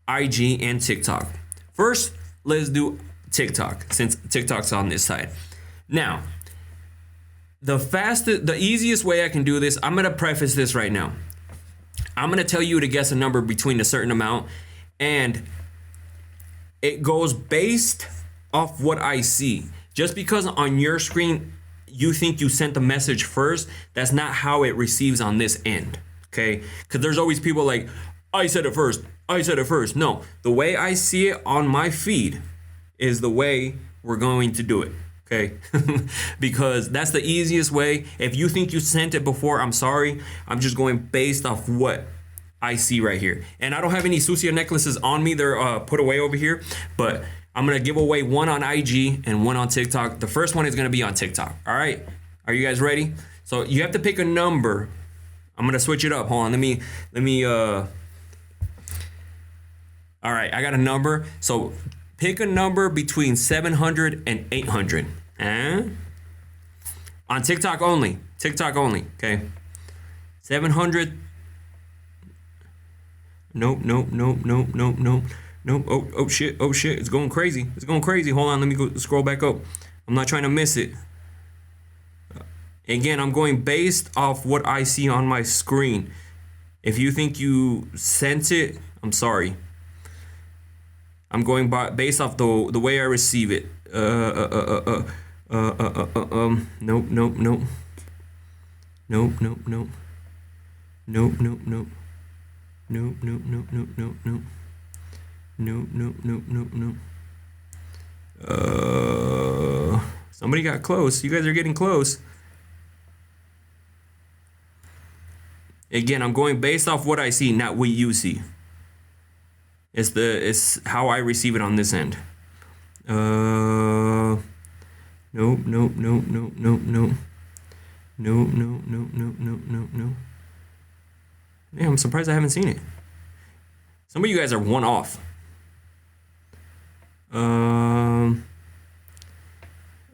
S1: IG and TikTok. First, let's do TikTok, since TikTok's on this side. Now, the easiest way I can do this, I'm gonna preface this right now. I'm gonna tell you to guess a number between a certain amount, and it goes based off what I see. Just because on your screen you think you sent the message first, that's not how it receives on this end, okay? Because there's always people like, I said it first. No, the way I see it on my feed is the way we're going to do it. Okay, because that's the easiest way. If you think you sent it before, I'm sorry. I'm just going based off what I see right here. And I don't have any Sucia necklaces on me. They're put away over here. But I'm going to give away one on IG and one on TikTok. The first one is going to be on TikTok. All right. Are you guys ready? So you have to pick a number. I'm going to switch it up. Hold on. Let me. All right. I got a number. So pick a number between 700 and 800. On TikTok only. Okay. 700. Nope. Oh shit. It's going crazy. Hold on. Let me go scroll back up. I'm not trying to miss it. Again, I'm going based off what I see on my screen. If you think you sent it, I'm sorry. I'm going based off the way I receive it. Nope. Somebody got close. You guys are getting close. Again, I'm going based off what I see, not what you see. It's how I receive it on this end. Nope. Yeah, I'm surprised I haven't seen it. Some of you guys are one off.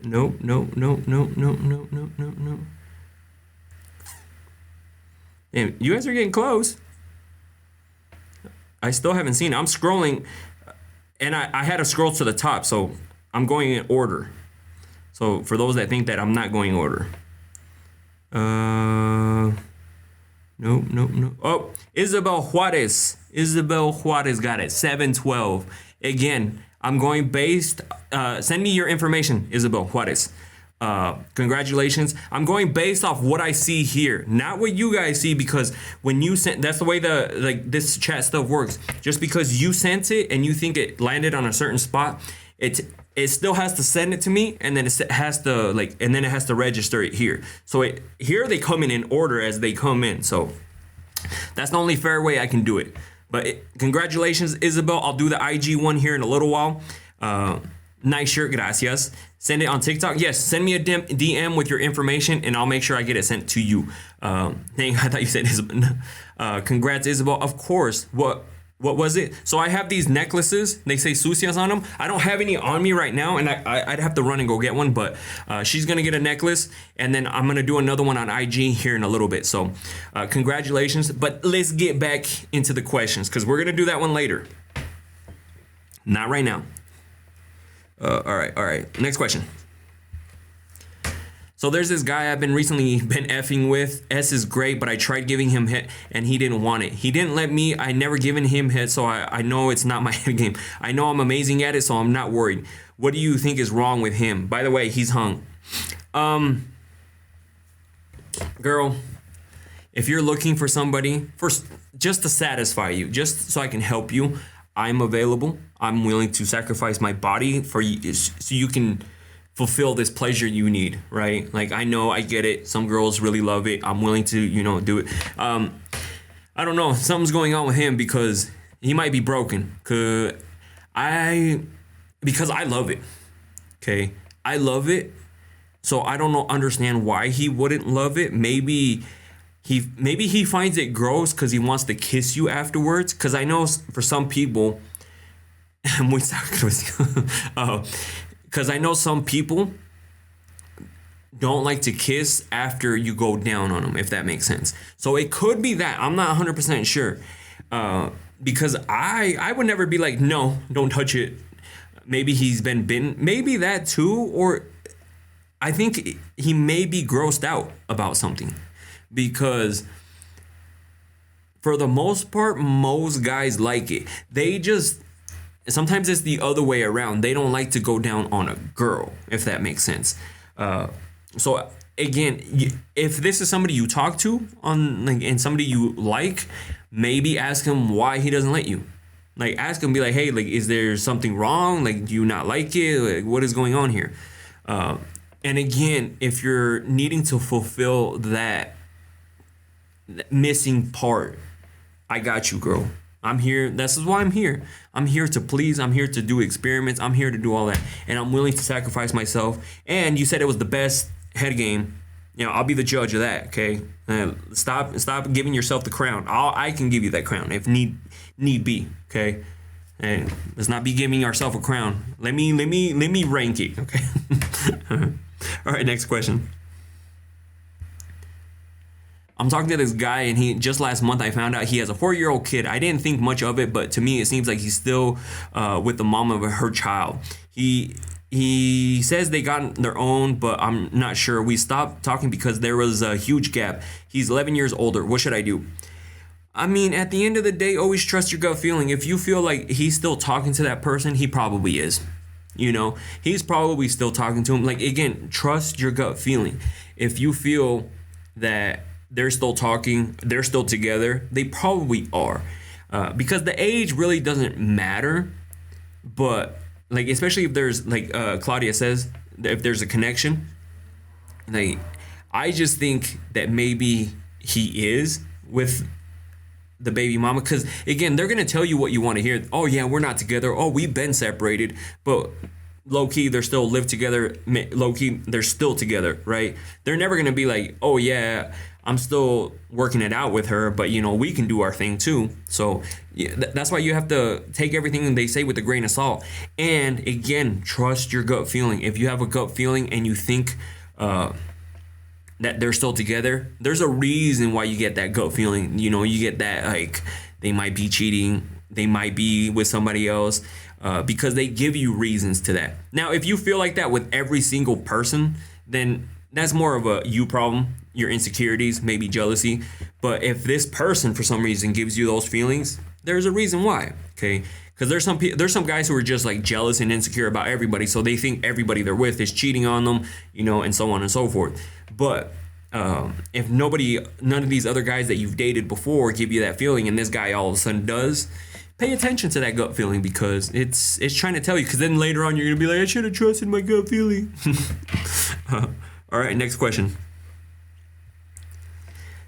S1: Nope. Damn, you guys are getting close. I still haven't seen it. I'm scrolling, and I had to scroll to the top, so I'm going in order. So for those that think that I'm not going in order. Nope. Oh, Isabel Juarez got it. 712. Again, I'm going based. Send me your information, Isabel Juarez. Congratulations. I'm going based off what I see here, not what you guys see, because when you sent, that's the way this chat stuff works. Just because you sent it and you think it landed on a certain spot, it still has to send it to me, and then it has to and then it has to register it here. So here they come in order as they come in. So that's the only fair way I can do it. But congratulations, Isabel. I'll do the IG one here in a little while. Nice shirt, gracias. Send it on TikTok. Yes, send me a DM with your information, and I'll make sure I get it sent to you. Dang, I thought you said Isabel. Congrats, Isabel. Of course. What was it? So I have these necklaces. They say sucias on them. I don't have any on me right now, and I'd have to run and go get one. But she's going to get a necklace, and then I'm going to do another one on IG here in a little bit. So congratulations. But let's get back into the questions, because we're going to do that one later. Not right now. All right. Next question. So there's this guy I've been effing with. S is great, but I tried giving him head and he didn't want it. He didn't let me. I never given him head, so I know it's not my head game. I know I'm amazing at it, so I'm not worried. What do you think is wrong with him? By the way, he's hung. Girl, if you're looking for somebody just to satisfy you, just so I can help you, I'm available. I'm willing to sacrifice my body for you so you can fulfill this pleasure you need, right? Like, I know, I get it. Some girls really love it. I'm willing to, do it. I don't know. Something's going on with him because he might be broken. Because I love it. Okay. I love it. So I don't understand why he wouldn't love it. Maybe he finds it gross because he wants to kiss you afterwards. Because I know for some people, because I know some people don't like to kiss after you go down on them, if that makes sense. So it could be that. I'm not 100% sure. Because I would never be like, no, don't touch it. Maybe he's been bitten. Maybe that too. Or I think he may be grossed out about something. Because for the most part, most guys like it. Sometimes it's the other way around. They don't like to go down on a girl, if that makes sense. So again, if this is somebody you talk to and somebody you like, maybe ask him why he doesn't let you. Like, ask him, be like, hey, is there something wrong? Do you not like it? What is going on here? And again, if you're needing to fulfill that missing part, I got you, girl. I'm here. This is why I'm here. I'm here to please. I'm here to do experiments. I'm here to do all that. And I'm willing to sacrifice myself. And you said it was the best head game. I'll be the judge of that, okay? Stop giving yourself the crown. I can give you that crown if need be, okay? And let's not be giving ourselves a crown. Let me rank it, okay? All right, next question. I'm talking to this guy, and just last month I found out he has a 4-year-old kid. I didn't think much of it, but to me it seems like he's still with the mom of her child. He says they got their own, but I'm not sure. We stopped talking because there was a huge gap. He's 11 years older. What should I do? I mean, at the end of the day, always trust your gut feeling. If you feel like he's still talking to that person, he probably is. He's probably still talking to him. Again, trust your gut feeling. If you feel that they're still talking, they're still together, they probably are. Because the age really doesn't matter. But, especially if there's, Claudia says, if there's a connection, I just think that maybe he is with the baby mama. Because, again, they're going to tell you what you want to hear. Oh, yeah, we're not together. Oh, we've been separated. But low-key, they're still live together. Low-key, they're still together, right? They're never going to be like, oh, yeah, I'm still working it out with her, but, we can do our thing too. So yeah, that's why you have to take everything they say with a grain of salt. And again, trust your gut feeling. If you have a gut feeling and you think that they're still together, there's a reason why you get that gut feeling. You get that, they might be cheating, they might be with somebody else, because they give you reasons to that. Now, if you feel like that with every single person, then that's more of a you problem, your insecurities, maybe jealousy. But if this person for some reason gives you those feelings, there's a reason why, okay? Because there's some guys who are just jealous and insecure about everybody, so they think everybody they're with is cheating on them, and so on and so forth. But if none of these other guys that you've dated before give you that feeling, and this guy all of a sudden does, pay attention to that gut feeling because it's trying to tell you. Because then later on you're gonna be like, I should have trusted my gut feeling. All right, next question.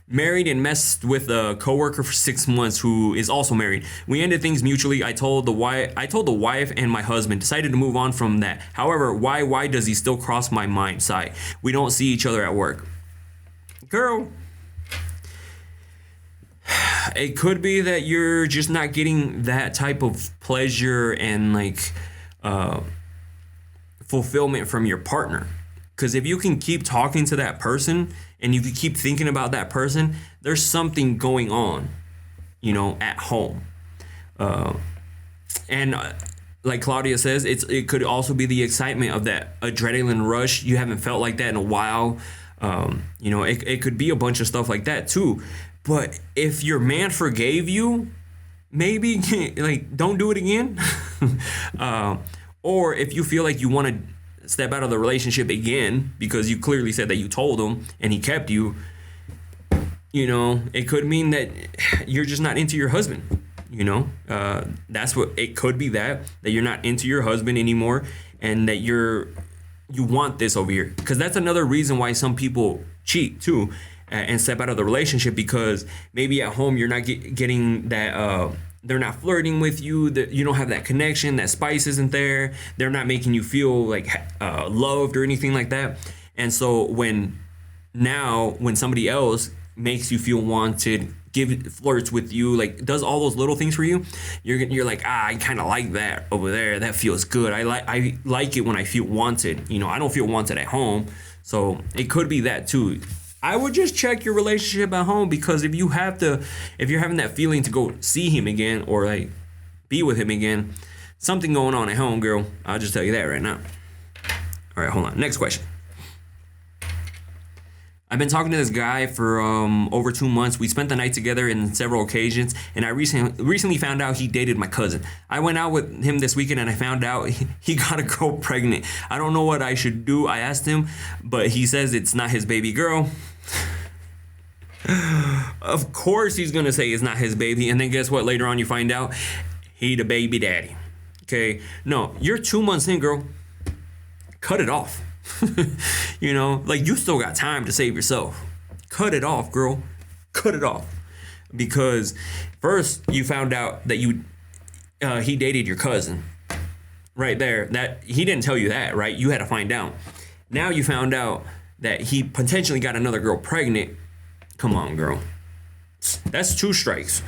S1: Married and messed with a coworker for 6 months who is also married. We ended things mutually. I told the wife and my husband. Decided to move on from that. However, why does he still cross my mind? Sigh. We don't see each other at work. Girl, it could be that you're just not getting that type of pleasure and like fulfillment from your partner. Because if you can keep talking to that person and you can keep thinking about that person, there's something going on, at home. And like Claudia says, it could also be the excitement of that adrenaline rush. You haven't felt like that in a while. It could be a bunch of stuff like that too. But if your man forgave you, maybe like don't do it again. Or if you feel like you want to step out of the relationship again because you clearly said that you told him and he kept you, it could mean that you're just not into your husband. That's what it could be, that you're not into your husband anymore and that you want this over here. Because that's another reason why some people cheat too and step out of the relationship, because maybe at home you're not getting that they're not flirting with you, that you don't have that connection, that spice isn't there, they're not making you feel like loved or anything like that. And so when somebody else makes you feel wanted, flirts with you, like does all those little things for you, you're like, I kind of like that over there, that feels good, I like it when I feel wanted. I don't feel wanted at home. So it could be that too. I would just check your relationship at home, because if you're having that feeling to go see him again or like be with him again, something going on at home, girl. I'll just tell you that right now. All right, hold on. Next question. I've been talking to this guy for over 2 months. We spent the night together in several occasions, and I recently found out he dated my cousin. I went out with him this weekend, and I found out he got a girl pregnant. I don't know what I should do. I asked him, but he says it's not his baby girl. Of course he's gonna say it's not his baby, and then guess what? Later on you find out he the baby daddy. Okay, no, you're 2 months in, girl. Cut it off. Like you still got time to save yourself. Cut it off, girl. Cut it off. Because first you found out that he dated your cousin. Right there. That he didn't tell you that, right? You had to find out. Now you found out that he potentially got another girl pregnant. Come on, girl. That's 2 strikes.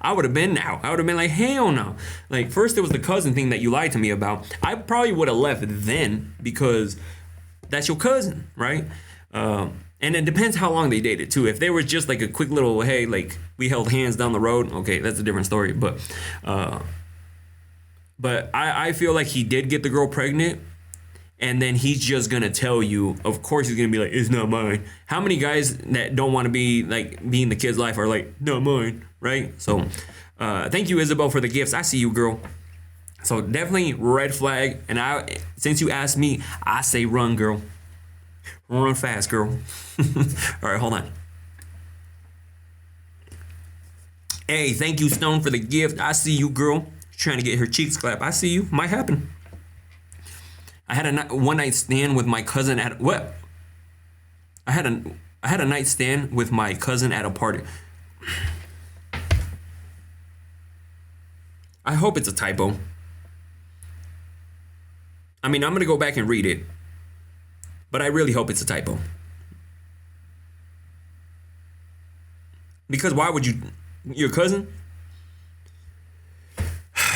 S1: I would have been like, hell no. Like, first it was the cousin thing that you lied to me about. I probably would have left then, because that's your cousin, right? And it depends how long they dated too. If they were just like a quick little, hey, like we held hands down the road, okay, that's a different story. But I feel like he did get the girl pregnant. And then he's just gonna tell you, of course he's gonna be like, it's not mine. How many guys that don't want to be in the kid's life are like, not mine, right? So thank you, Isabel, for the gifts. I see you, girl. So definitely red flag. And since you asked me, I say run, girl. Run fast, girl. All right, hold on. Hey, thank you, Stone, for the gift. I see you, girl. Trying to get her cheeks clapped. I see you. Might happen. I had a one night stand with my cousin at what? I had a night stand with my cousin at a party. I hope it's a typo. I mean, I'm gonna go back and read it, but I really hope it's a typo. Because why would you? Your cousin?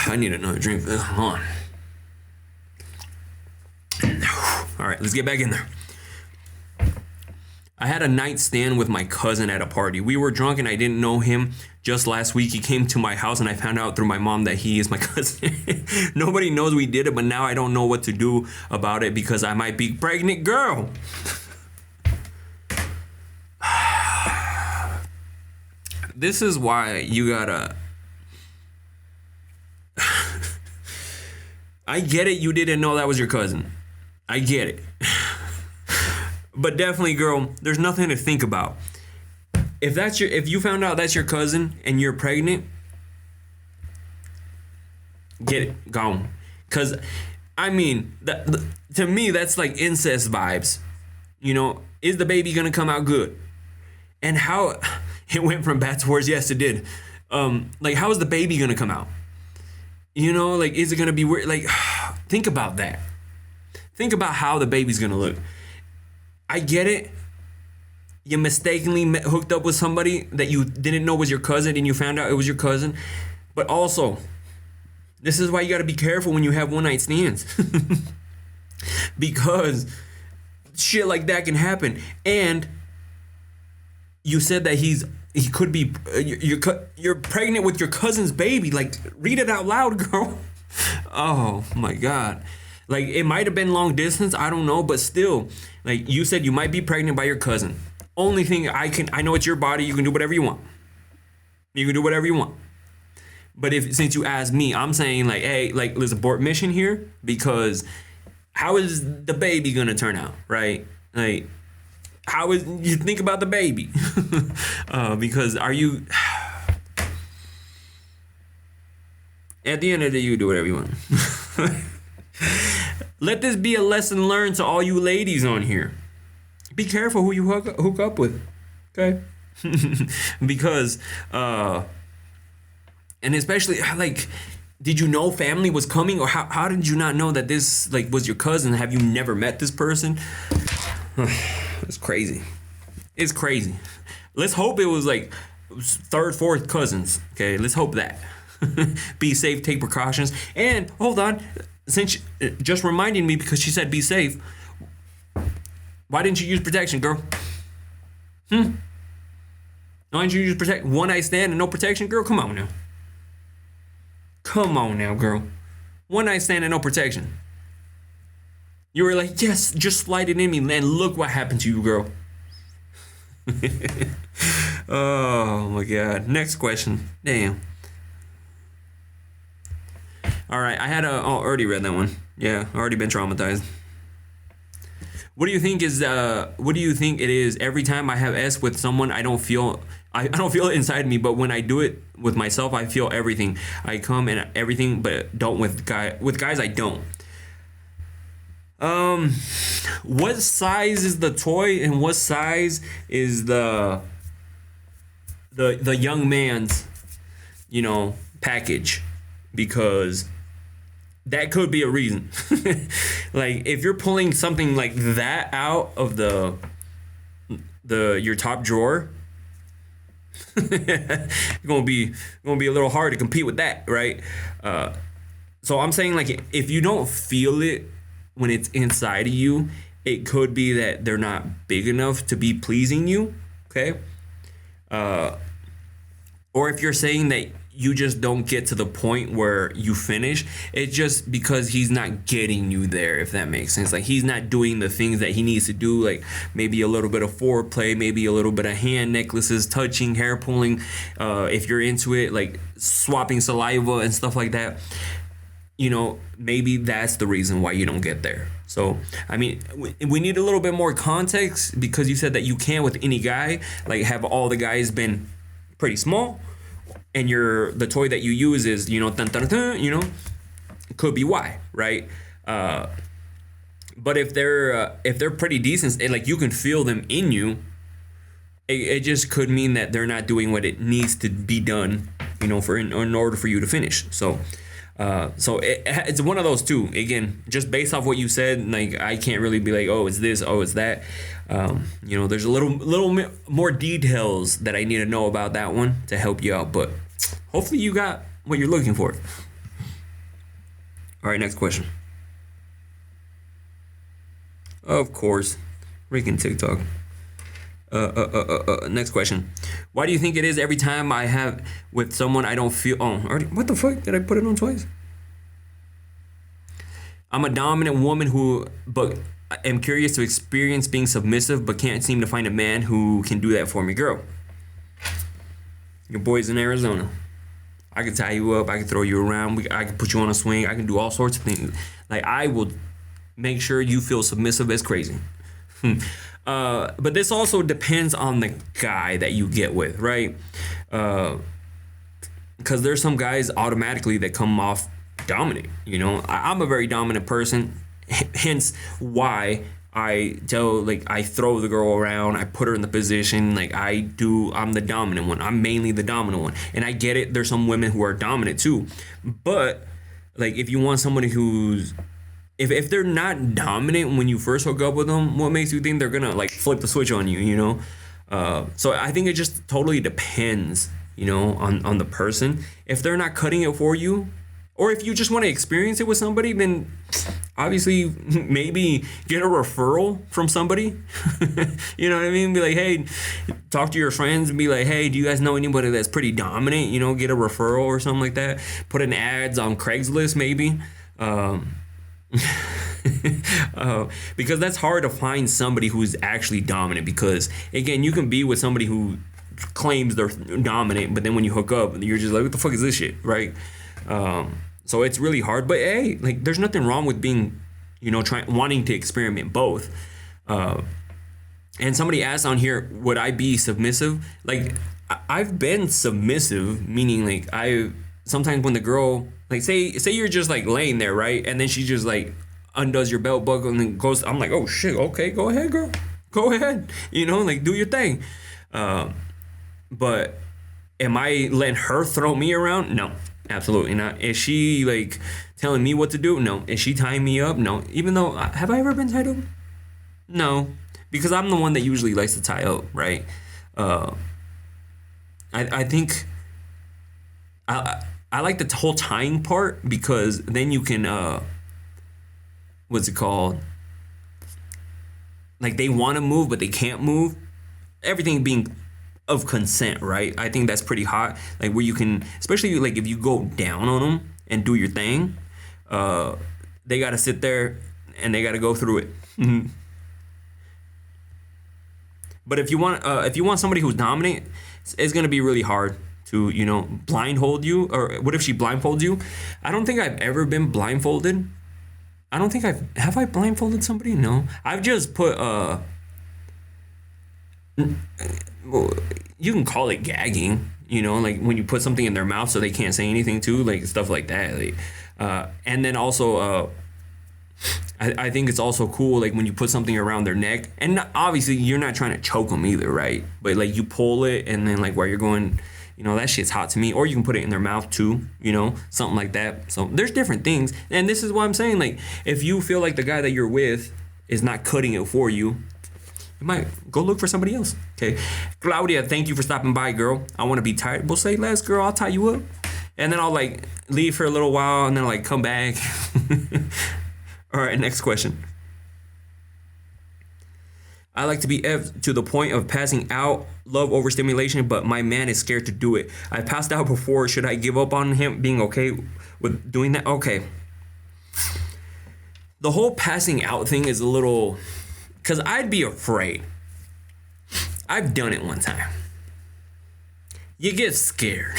S1: I need another drink for this. Hold on. All right, let's get back in there. I had a night stand with my cousin at a party. We were drunk and I didn't know him. Just last week, he came to my house and I found out through my mom that he is my cousin. Nobody knows we did it, but now I don't know what to do about it because I might be pregnant, girl. This is why you gotta... I get it, you didn't know that was your cousin. I get it. But definitely, girl, there's nothing to think about. If you found out that's your cousin and you're pregnant, get it gone. Cause I mean, to me that's like incest vibes. You know, is the baby gonna come out good? And how it went from bad to worse. Yes, it did. Like, how is the baby gonna come out? You know, like, is it gonna be weird? Like, think about that. Think about how the baby's gonna look. I get it. You mistakenly hooked up with somebody that you didn't know was your cousin, and you found out it was your cousin. But also, this is why you gotta be careful when you have one night stands, because shit like that can happen. And you said that he could be you're pregnant with your cousin's baby. Like, read it out loud, girl. Oh my God. Like, it might have been long distance, I don't know, but still, like, you said you might be pregnant by your cousin. Only thing I know it's your body, you can do whatever you want. You can do whatever you want. But since you asked me, I'm saying, like, hey, like, let's abort mission here, because how is the baby gonna turn out, right? Like, how is you think about the baby? Because are you at the end of the day, you do whatever you want. Let this be a lesson learned to all you ladies on here. Be careful who you hook up with, okay? Because and especially, like, did you know family was coming, or how did you not know that this, like, was your cousin? Have you never met this person? It's crazy. It's crazy. Let's hope it was like third, fourth cousins. Okay, let's hope that. Be safe, take precautions. And hold on, since just reminding me, because she said be safe. Why didn't you use protection, girl? Why didn't you use one night stand and no protection, girl? Come on now. Come on now, girl. One night stand and no protection. You were like, yes, just slide it in me, man. Look what happened to you, girl. Oh my God. Next question. Damn. All right, I had already read that one. Yeah, already been traumatized. What do you think it is? Every time I have S with someone, I don't feel it inside me, but when I do it with myself, I feel everything. I come and everything, but don't with guys I don't. What size is the toy, and what size is the young man's, package? Because that could be a reason. Like, if you're pulling something like that out of your top drawer, it's gonna be a little hard to compete with that, right? So I'm saying, like, if you don't feel it when it's inside of you, it could be that they're not big enough to be pleasing you, okay? Or if you're saying that you just don't get to the point where you finish, it's just because he's not getting you there, if that makes sense. Like, he's not doing the things that he needs to do, like maybe a little bit of foreplay, maybe a little bit of hand necklaces, touching, hair pulling, if you're into it, like swapping saliva and stuff like that. Maybe that's the reason why you don't get there. So, I mean, we need a little bit more context, because you said that you can with any guy. Like, have all the guys been pretty small, and the toy that you use is, dun, dun, dun, it could be why, right? But if they're pretty decent, and like you can feel them in you, it just could mean that they're not doing what it needs to be done, in order for you to finish. So it's one of those two. Again, just based off what you said, like, I can't really be like, oh, it's this, oh, it's that. There's a little more details that I need to know about that one to help you out. But hopefully you got what you're looking for. All right, next question. Of course, freaking TikTok. Next question. Why do you think it is every time I have with someone I don't feel... Oh, already, what the fuck? Did I put it on twice? I'm a dominant woman but am curious to experience being submissive, but can't seem to find a man who can do that for me. Girl, your boy's in Arizona. I can tie you up. I can throw you around. I can put you on a swing. I can do all sorts of things. Like, I will make sure you feel submissive as crazy. But this also depends on the guy that you get with, right? Because there's some guys automatically that come off dominant. You know, I'm a very dominant person, hence why I tell, like, I throw the girl around, I put her in the position, like, I'm the dominant one. I'm mainly the dominant one. And I get it, there's some women who are dominant too. But, like, if you want somebody who's, if they're not dominant when you first hook up with them, what makes you think they're gonna, like, flip the switch on you, you know? So I think it just totally depends, you know, on the person. If they're not cutting it for you, or if you just want to experience it with somebody, then obviously maybe get a referral from somebody. You know what I mean? Be like, hey, talk to your friends and be like, hey, do you guys know anybody that's pretty dominant? You know, get a referral or something like that. Put in ads on Craigslist maybe. Because that's hard to find somebody who's actually dominant, because again, you can be with somebody who claims they're dominant, but then when you hook up, you're just like, what the fuck is this shit, right? So it's really hard, but hey, like, there's nothing wrong with being, you know, wanting to experiment both. And somebody asked on here, would I be submissive? Like, I've been submissive, meaning, like, sometimes when the girl, like, say you're just, like, laying there, right, and then she just, like, undoes your belt buckle and then goes, I'm like, oh shit, okay, go ahead, girl, go ahead, you know, like, do your thing. But am I letting her throw me around? No, absolutely not. Is she, like, telling me what to do? No. Is she tying me up? No. Even though, have I ever been tied up? No, because I'm the one that usually likes to tie up, right? I think I like the whole tying part, because then you can what's it called? Like, they want to move but they can't move. Everything being of consent, right? I think that's pretty hot. Like, where you can, especially like if you go down on them and do your thing, they gotta sit there and they gotta go through it. But if you want somebody who's dominant, it's gonna be really hard to, you know, blindfold you. Or what if she blindfolds you? I don't think I've ever been blindfolded. I don't think have I blindfolded somebody? No. I've just put you can call it gagging, you know, like when you put something in their mouth so they can't say anything too, like stuff like that. Like, and then also I think it's also cool, like, when you put something around their neck, and obviously you're not trying to choke them either, right? But like, you pull it and then, like, where you're going, you know, that shit's hot to me. Or you can put it in their mouth too, you know, something like that. So there's different things. And this is what I'm saying. Like, if you feel like the guy that you're with is not cutting it for you, you might go look for somebody else. Okay. Claudia, thank you for stopping by, girl. I want to be tired. We'll say less, girl. I'll tie you up. And then I'll, like, leave for a little while and then, like, come back. All right, next question. I like to be F to the point of passing out, love overstimulation, but my man is scared to do it. I passed out before. Should I give up on him being okay with doing that? Okay. The whole passing out thing is a little, because I'd be afraid. I've done it one time. You get scared.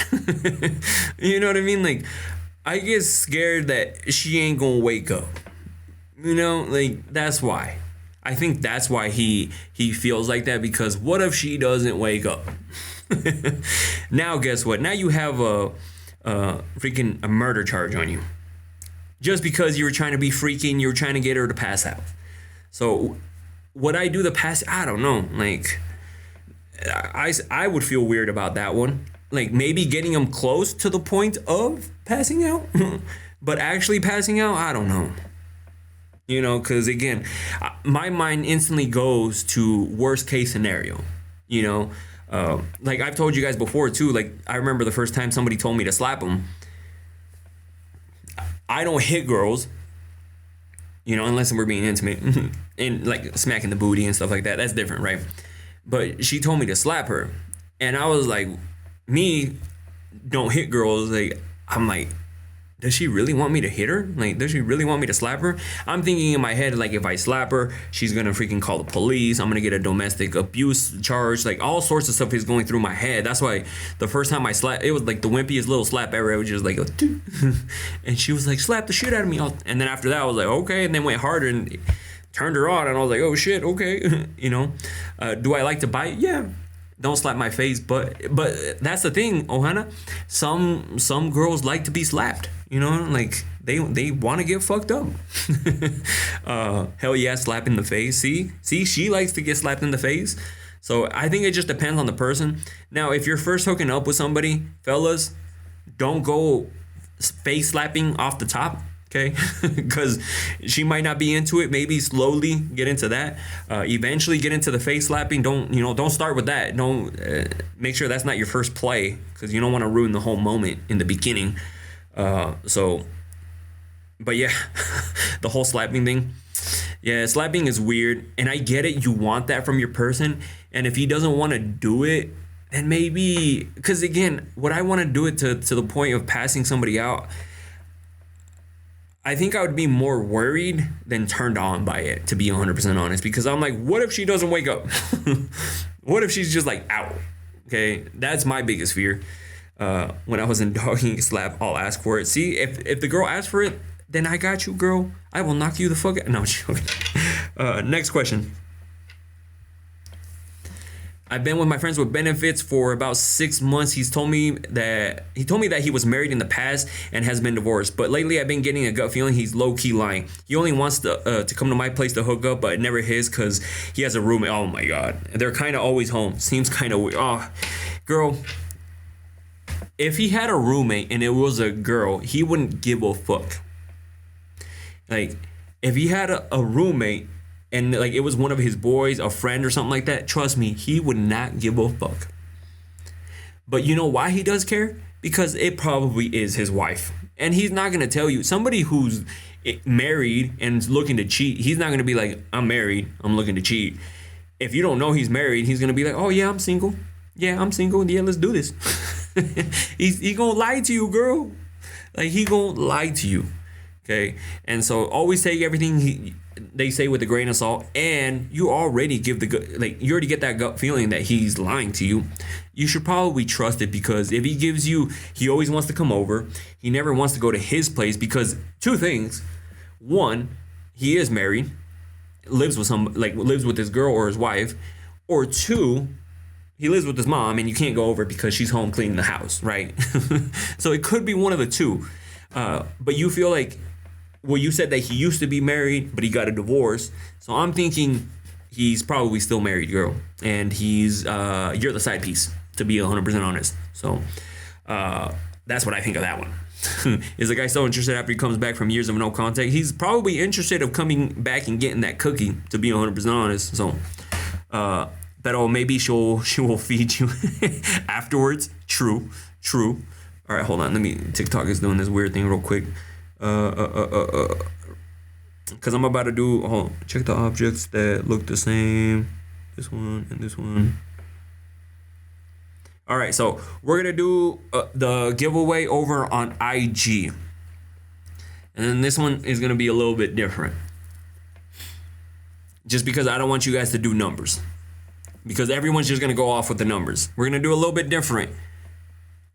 S1: You know what I mean? Like, I get scared that she ain't gonna wake up. You know, like, that's why. I think that's why he feels like that, because what if she doesn't wake up? Now, guess what? Now you have a freaking murder charge on you. Just because you were trying to be freaking, you were trying to get her to pass out. So, would I do the pass? I don't know. Like, I would feel weird about that one. Like, maybe getting him close to the point of passing out. But actually passing out, I don't know. You know, because again, my mind instantly goes to worst case scenario. You know, like I've told you guys before too. Like, I remember the first time somebody told me to slap him. I don't hit girls, you know, unless we're being intimate and like smacking the booty and stuff like that. That's different, right? But she told me to slap her, and I was like, me don't hit girls. Like, I'm like, does she really want me to hit her? Like, does she really want me to slap her? I'm thinking in my head, like, if I slap her, she's gonna freaking call the police. I'm gonna get a domestic abuse charge. Like, all sorts of stuff is going through my head. That's why the first time I slapped, it was like the wimpiest little slap ever. It was just like, and she was like, slap the shit out of me. And then after that, I was like, okay. And then went harder and turned her on. And I was like, oh shit, okay. You know, do I like to bite? Yeah. Don't slap my face, but that's the thing, Ohana. Some girls like to be slapped, you know, like they want to get fucked up. Hell yeah, slap in the face. See, she likes to get slapped in the face. So I think it just depends on the person. Now, if you're first hooking up with somebody, fellas, don't go face slapping off the top, okay? Because she might not be into it. Maybe slowly get into that. Eventually get into the face slapping. Don't start with that. Don't make sure that's not your first play, because you don't want to ruin the whole moment in the beginning. But yeah, the whole slapping thing. Yeah, slapping is weird, and I get it. You want that from your person, and if he doesn't want to do it, then maybe, because again, would I want to do it to the point of passing somebody out? I think I would be more worried than turned on by it, to be 100% honest, because I'm like, what if she doesn't wake up? What if she's just like out? Okay, that's my biggest fear. When I was in Doggy Slap, I'll ask for it. See, if the girl asks for it, then I got you, girl. I will knock you the fuck out. No, I'm joking. Next question. I've been with my friends with benefits for about 6 months. He told me that he was married in the past and has been divorced. But lately, I've been getting a gut feeling he's low key lying. He only wants to come to my place to hook up, but never his because he has a roommate. Oh my god, they're kind of always home. Seems kind of weird. Oh, girl. If he had a roommate and it was a girl, he wouldn't give a fuck. Like, if he had a roommate and like it was one of his boys, a friend or something like that, trust me, he would not give a fuck. But you know why he does care? Because it probably is his wife. And he's not going to tell you. Somebody who's married and looking to cheat, he's not going to be like, I'm married, I'm looking to cheat. If you don't know he's married, he's going to be like, oh yeah, I'm single. Yeah, I'm single. Yeah, let's do this. He gonna lie to you, girl. Like, he gonna lie to you. Okay, and so always take everything they say with a grain of salt. And you already you already get that gut feeling that he's lying to you. You should probably trust it, because if he always wants to come over. He never wants to go to his place, because two things: one, he is married, lives with his girl or his wife, or two, he lives with his mom and you can't go over because she's home cleaning the house, right? So it could be one of the two. But you feel like, well, you said that he used to be married, but he got a divorce. So I'm thinking he's probably still married, girl. And you're the side piece, to be 100% honest. So that's what I think of that one. Is the guy so interested after he comes back from years of no contact? He's probably interested of coming back and getting that cookie, to be 100% honest. So, pero maybe she will feed you afterwards. True. All right, hold on. TikTok is doing this weird thing real quick. Because I'm about to do, check the objects that look the same. This one and this one. All right, so we're going to do the giveaway over on IG. And then this one is going to be a little bit different. Just because I don't want you guys to do numbers. Because everyone's just going to go off with the numbers. We're going to do a little bit different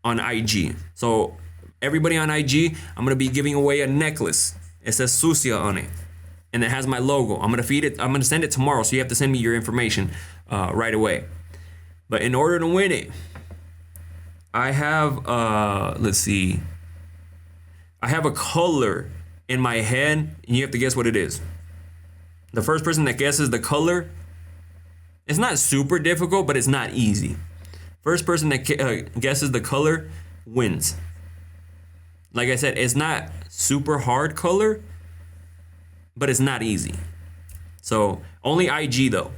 S1: on IG. So everybody on IG, I'm going to be giving away a necklace. It says Sucia on it. And it has my logo. I'm going to send it tomorrow. So you have to send me your information right away. But in order to win it, I have, let's see. I have a color in my head, and you have to guess what it is. The first person that guesses the color, it's not super difficult, but it's not easy. First person that guesses the color wins. Like I said, it's not super hard color, but it's not easy. So only IG though.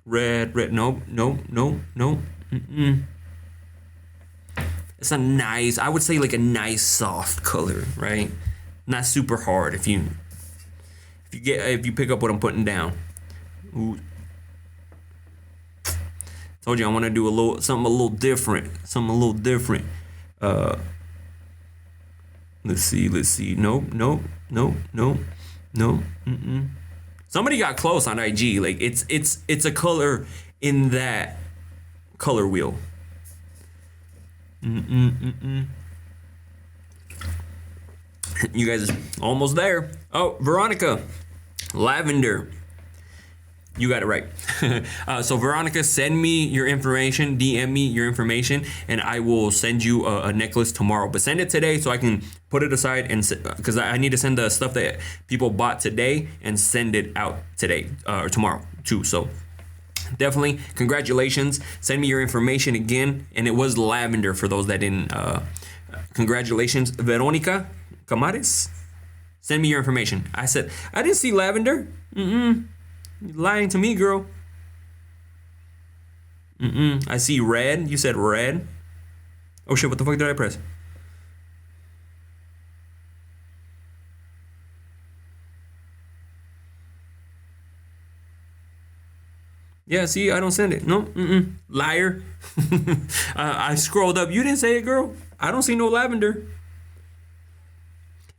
S1: Red, no. It's I would say like a nice soft color, right? Not super hard if you pick up what I'm putting down. Ooh. Told you I want to do something a little different. Let's see. Nope. Somebody got close on IG. Like it's a color in that color wheel. You guys almost there. Oh, Veronica. Lavender. You got it right. So Veronica, send me your information, DM me your information, and I will send you a necklace tomorrow. But send it today so I can put it aside, and because I need to send the stuff that people bought today and send it out today or tomorrow too. So definitely congratulations. Send me your information again, and it was lavender for those that didn't. Congratulations, Veronica Camares. Send me your information. I said I didn't see lavender. You lying to me, girl. I see red. You said red. Oh shit, what the fuck did I press? Yeah, see, I don't send it. No, liar. I scrolled up. You didn't say it, girl. I don't see no lavender.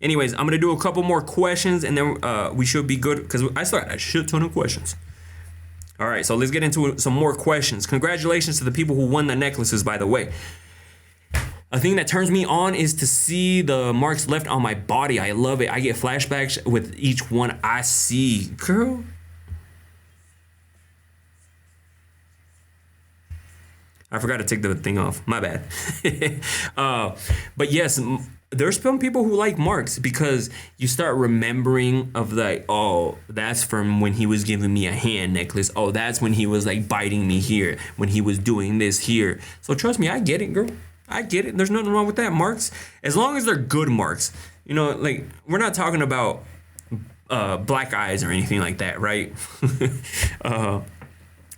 S1: Anyways, I'm gonna do a couple more questions, and then we should be good because I started a shit ton of questions. All right, so let's get into some more questions. Congratulations to the people who won the necklaces, by the way. A thing that turns me on is to see the marks left on my body. I love it. I get flashbacks with each one I see. Girl. I forgot to take the thing off. My bad. But yes, there's some people who like marks because you start remembering of like, oh, that's from when he was giving me a hand necklace. Oh, that's when he was like biting me here, when he was doing this here. So trust me, I get it, girl. I get it. There's nothing wrong with that. Marks, as long as they're good marks. You know, like we're not talking about black eyes or anything like that, right?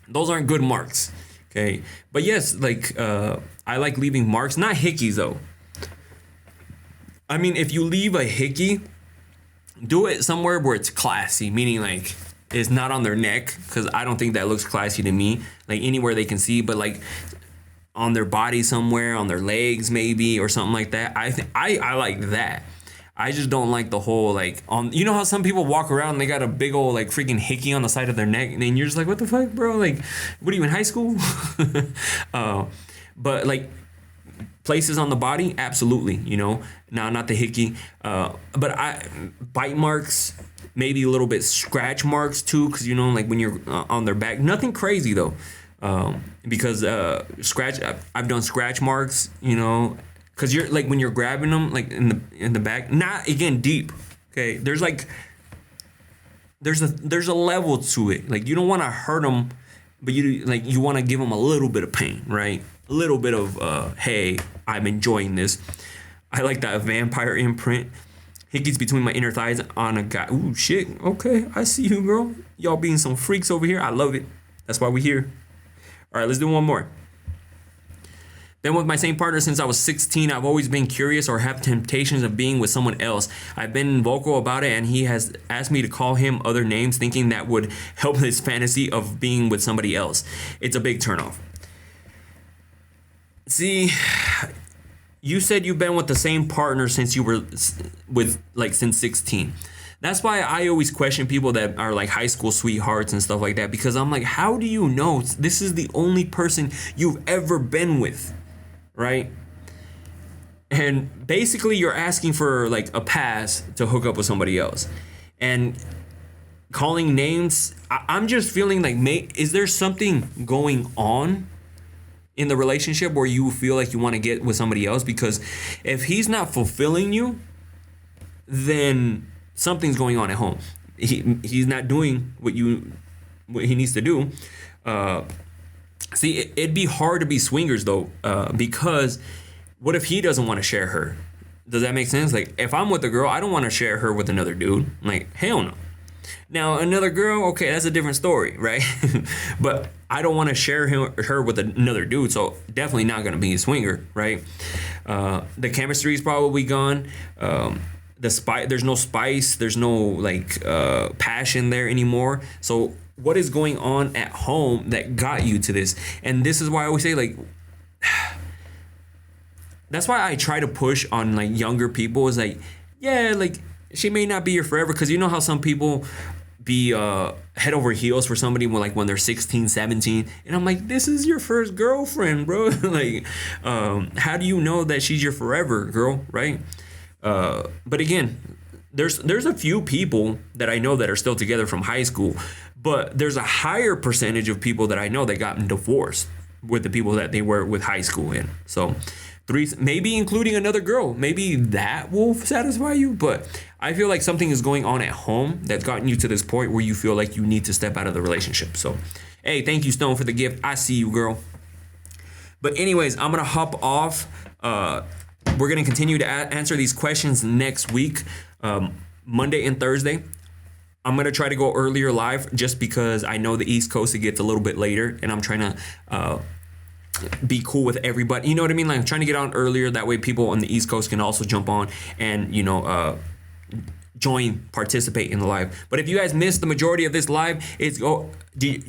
S1: Those aren't good marks. Okay, but yes, like I like leaving marks, not hickeys though. I mean, if you leave a hickey, do it somewhere where it's classy, meaning like it's not on their neck, because I don't think that looks classy to me. Like anywhere they can see, but like on their body somewhere, on their legs maybe, or something like that. I like that. I just don't like the whole like on. You know how some people walk around and they got a big old like freaking hickey on the side of their neck, and then you're just like, what the fuck, bro? Like, what are you in high school? But like places on the body, absolutely. You know, now not the hickey, but bite marks, maybe a little bit scratch marks too, because you know, like when you're on their back, nothing crazy though, because scratch. I've done scratch marks, you know. Cause you're like when you're grabbing them like in the back, not again deep. Okay, there's a level to it. Like you don't want to hurt them, but you want to give them a little bit of pain, right? A little bit of hey, I'm enjoying this. I like that vampire imprint. Hickeys between my inner thighs on a guy. Ooh shit. Okay, I see you, girl. Y'all being some freaks over here. I love it. That's why we here. All right, let's do one more. Been with my same partner since I was 16. I've always been curious or have temptations of being with someone else. I've been vocal about it, and he has asked me to call him other names, thinking that would help his fantasy of being with somebody else. It's a big turnoff. See, you said you've been with the same partner since you were since 16. That's why I always question people that are like high school sweethearts and stuff like that, because I'm like, how do you know this is the only person you've ever been with? Right? And basically you're asking for like a pass to hook up with somebody else. And calling names, I'm just feeling like, is there something going on in the relationship where you feel like you want to get with somebody else? Because if he's not fulfilling you, then something's going on at home. He's not doing what he needs to do. See, it'd be hard to be swingers though, because what if he doesn't want to share her? Does that make sense? Like, if I'm with a girl, I don't want to share her with another dude. Like, hell no. Now, another girl, okay, that's a different story, right? But I don't want to share her with another dude, so definitely not going to be a swinger, right? The chemistry is probably gone. There's no spice. There's no like passion there anymore. So what is going on at home that got you to this? And this is why I always say, like, that's why I try to push on like younger people, is like, yeah, like she may not be your forever, because you know how some people be head over heels for somebody when they're 16, 17, and I'm like, this is your first girlfriend, bro. Like, how do you know that she's your forever girl, right? But again, there's a few people that I know that are still together from high school, But there's a higher percentage of people that I know that gotten divorced with the people that they were with high school in. So maybe including another girl, maybe that will satisfy you. But I feel like something is going on at home that's gotten you to this point where you feel like you need to step out of the relationship. So, hey, thank you, Stone, for the gift. I see you, girl. But anyways, I'm going to hop off. We're going to continue to answer these questions next week, Monday and Thursday. I'm going to try to go earlier live just because I know the East Coast, it gets a little bit later, and I'm trying to be cool with everybody. You know what I mean? Like, I'm trying to get on earlier. That way people on the East Coast can also jump on and, join, participate in the live. But if you guys missed the majority of this live, you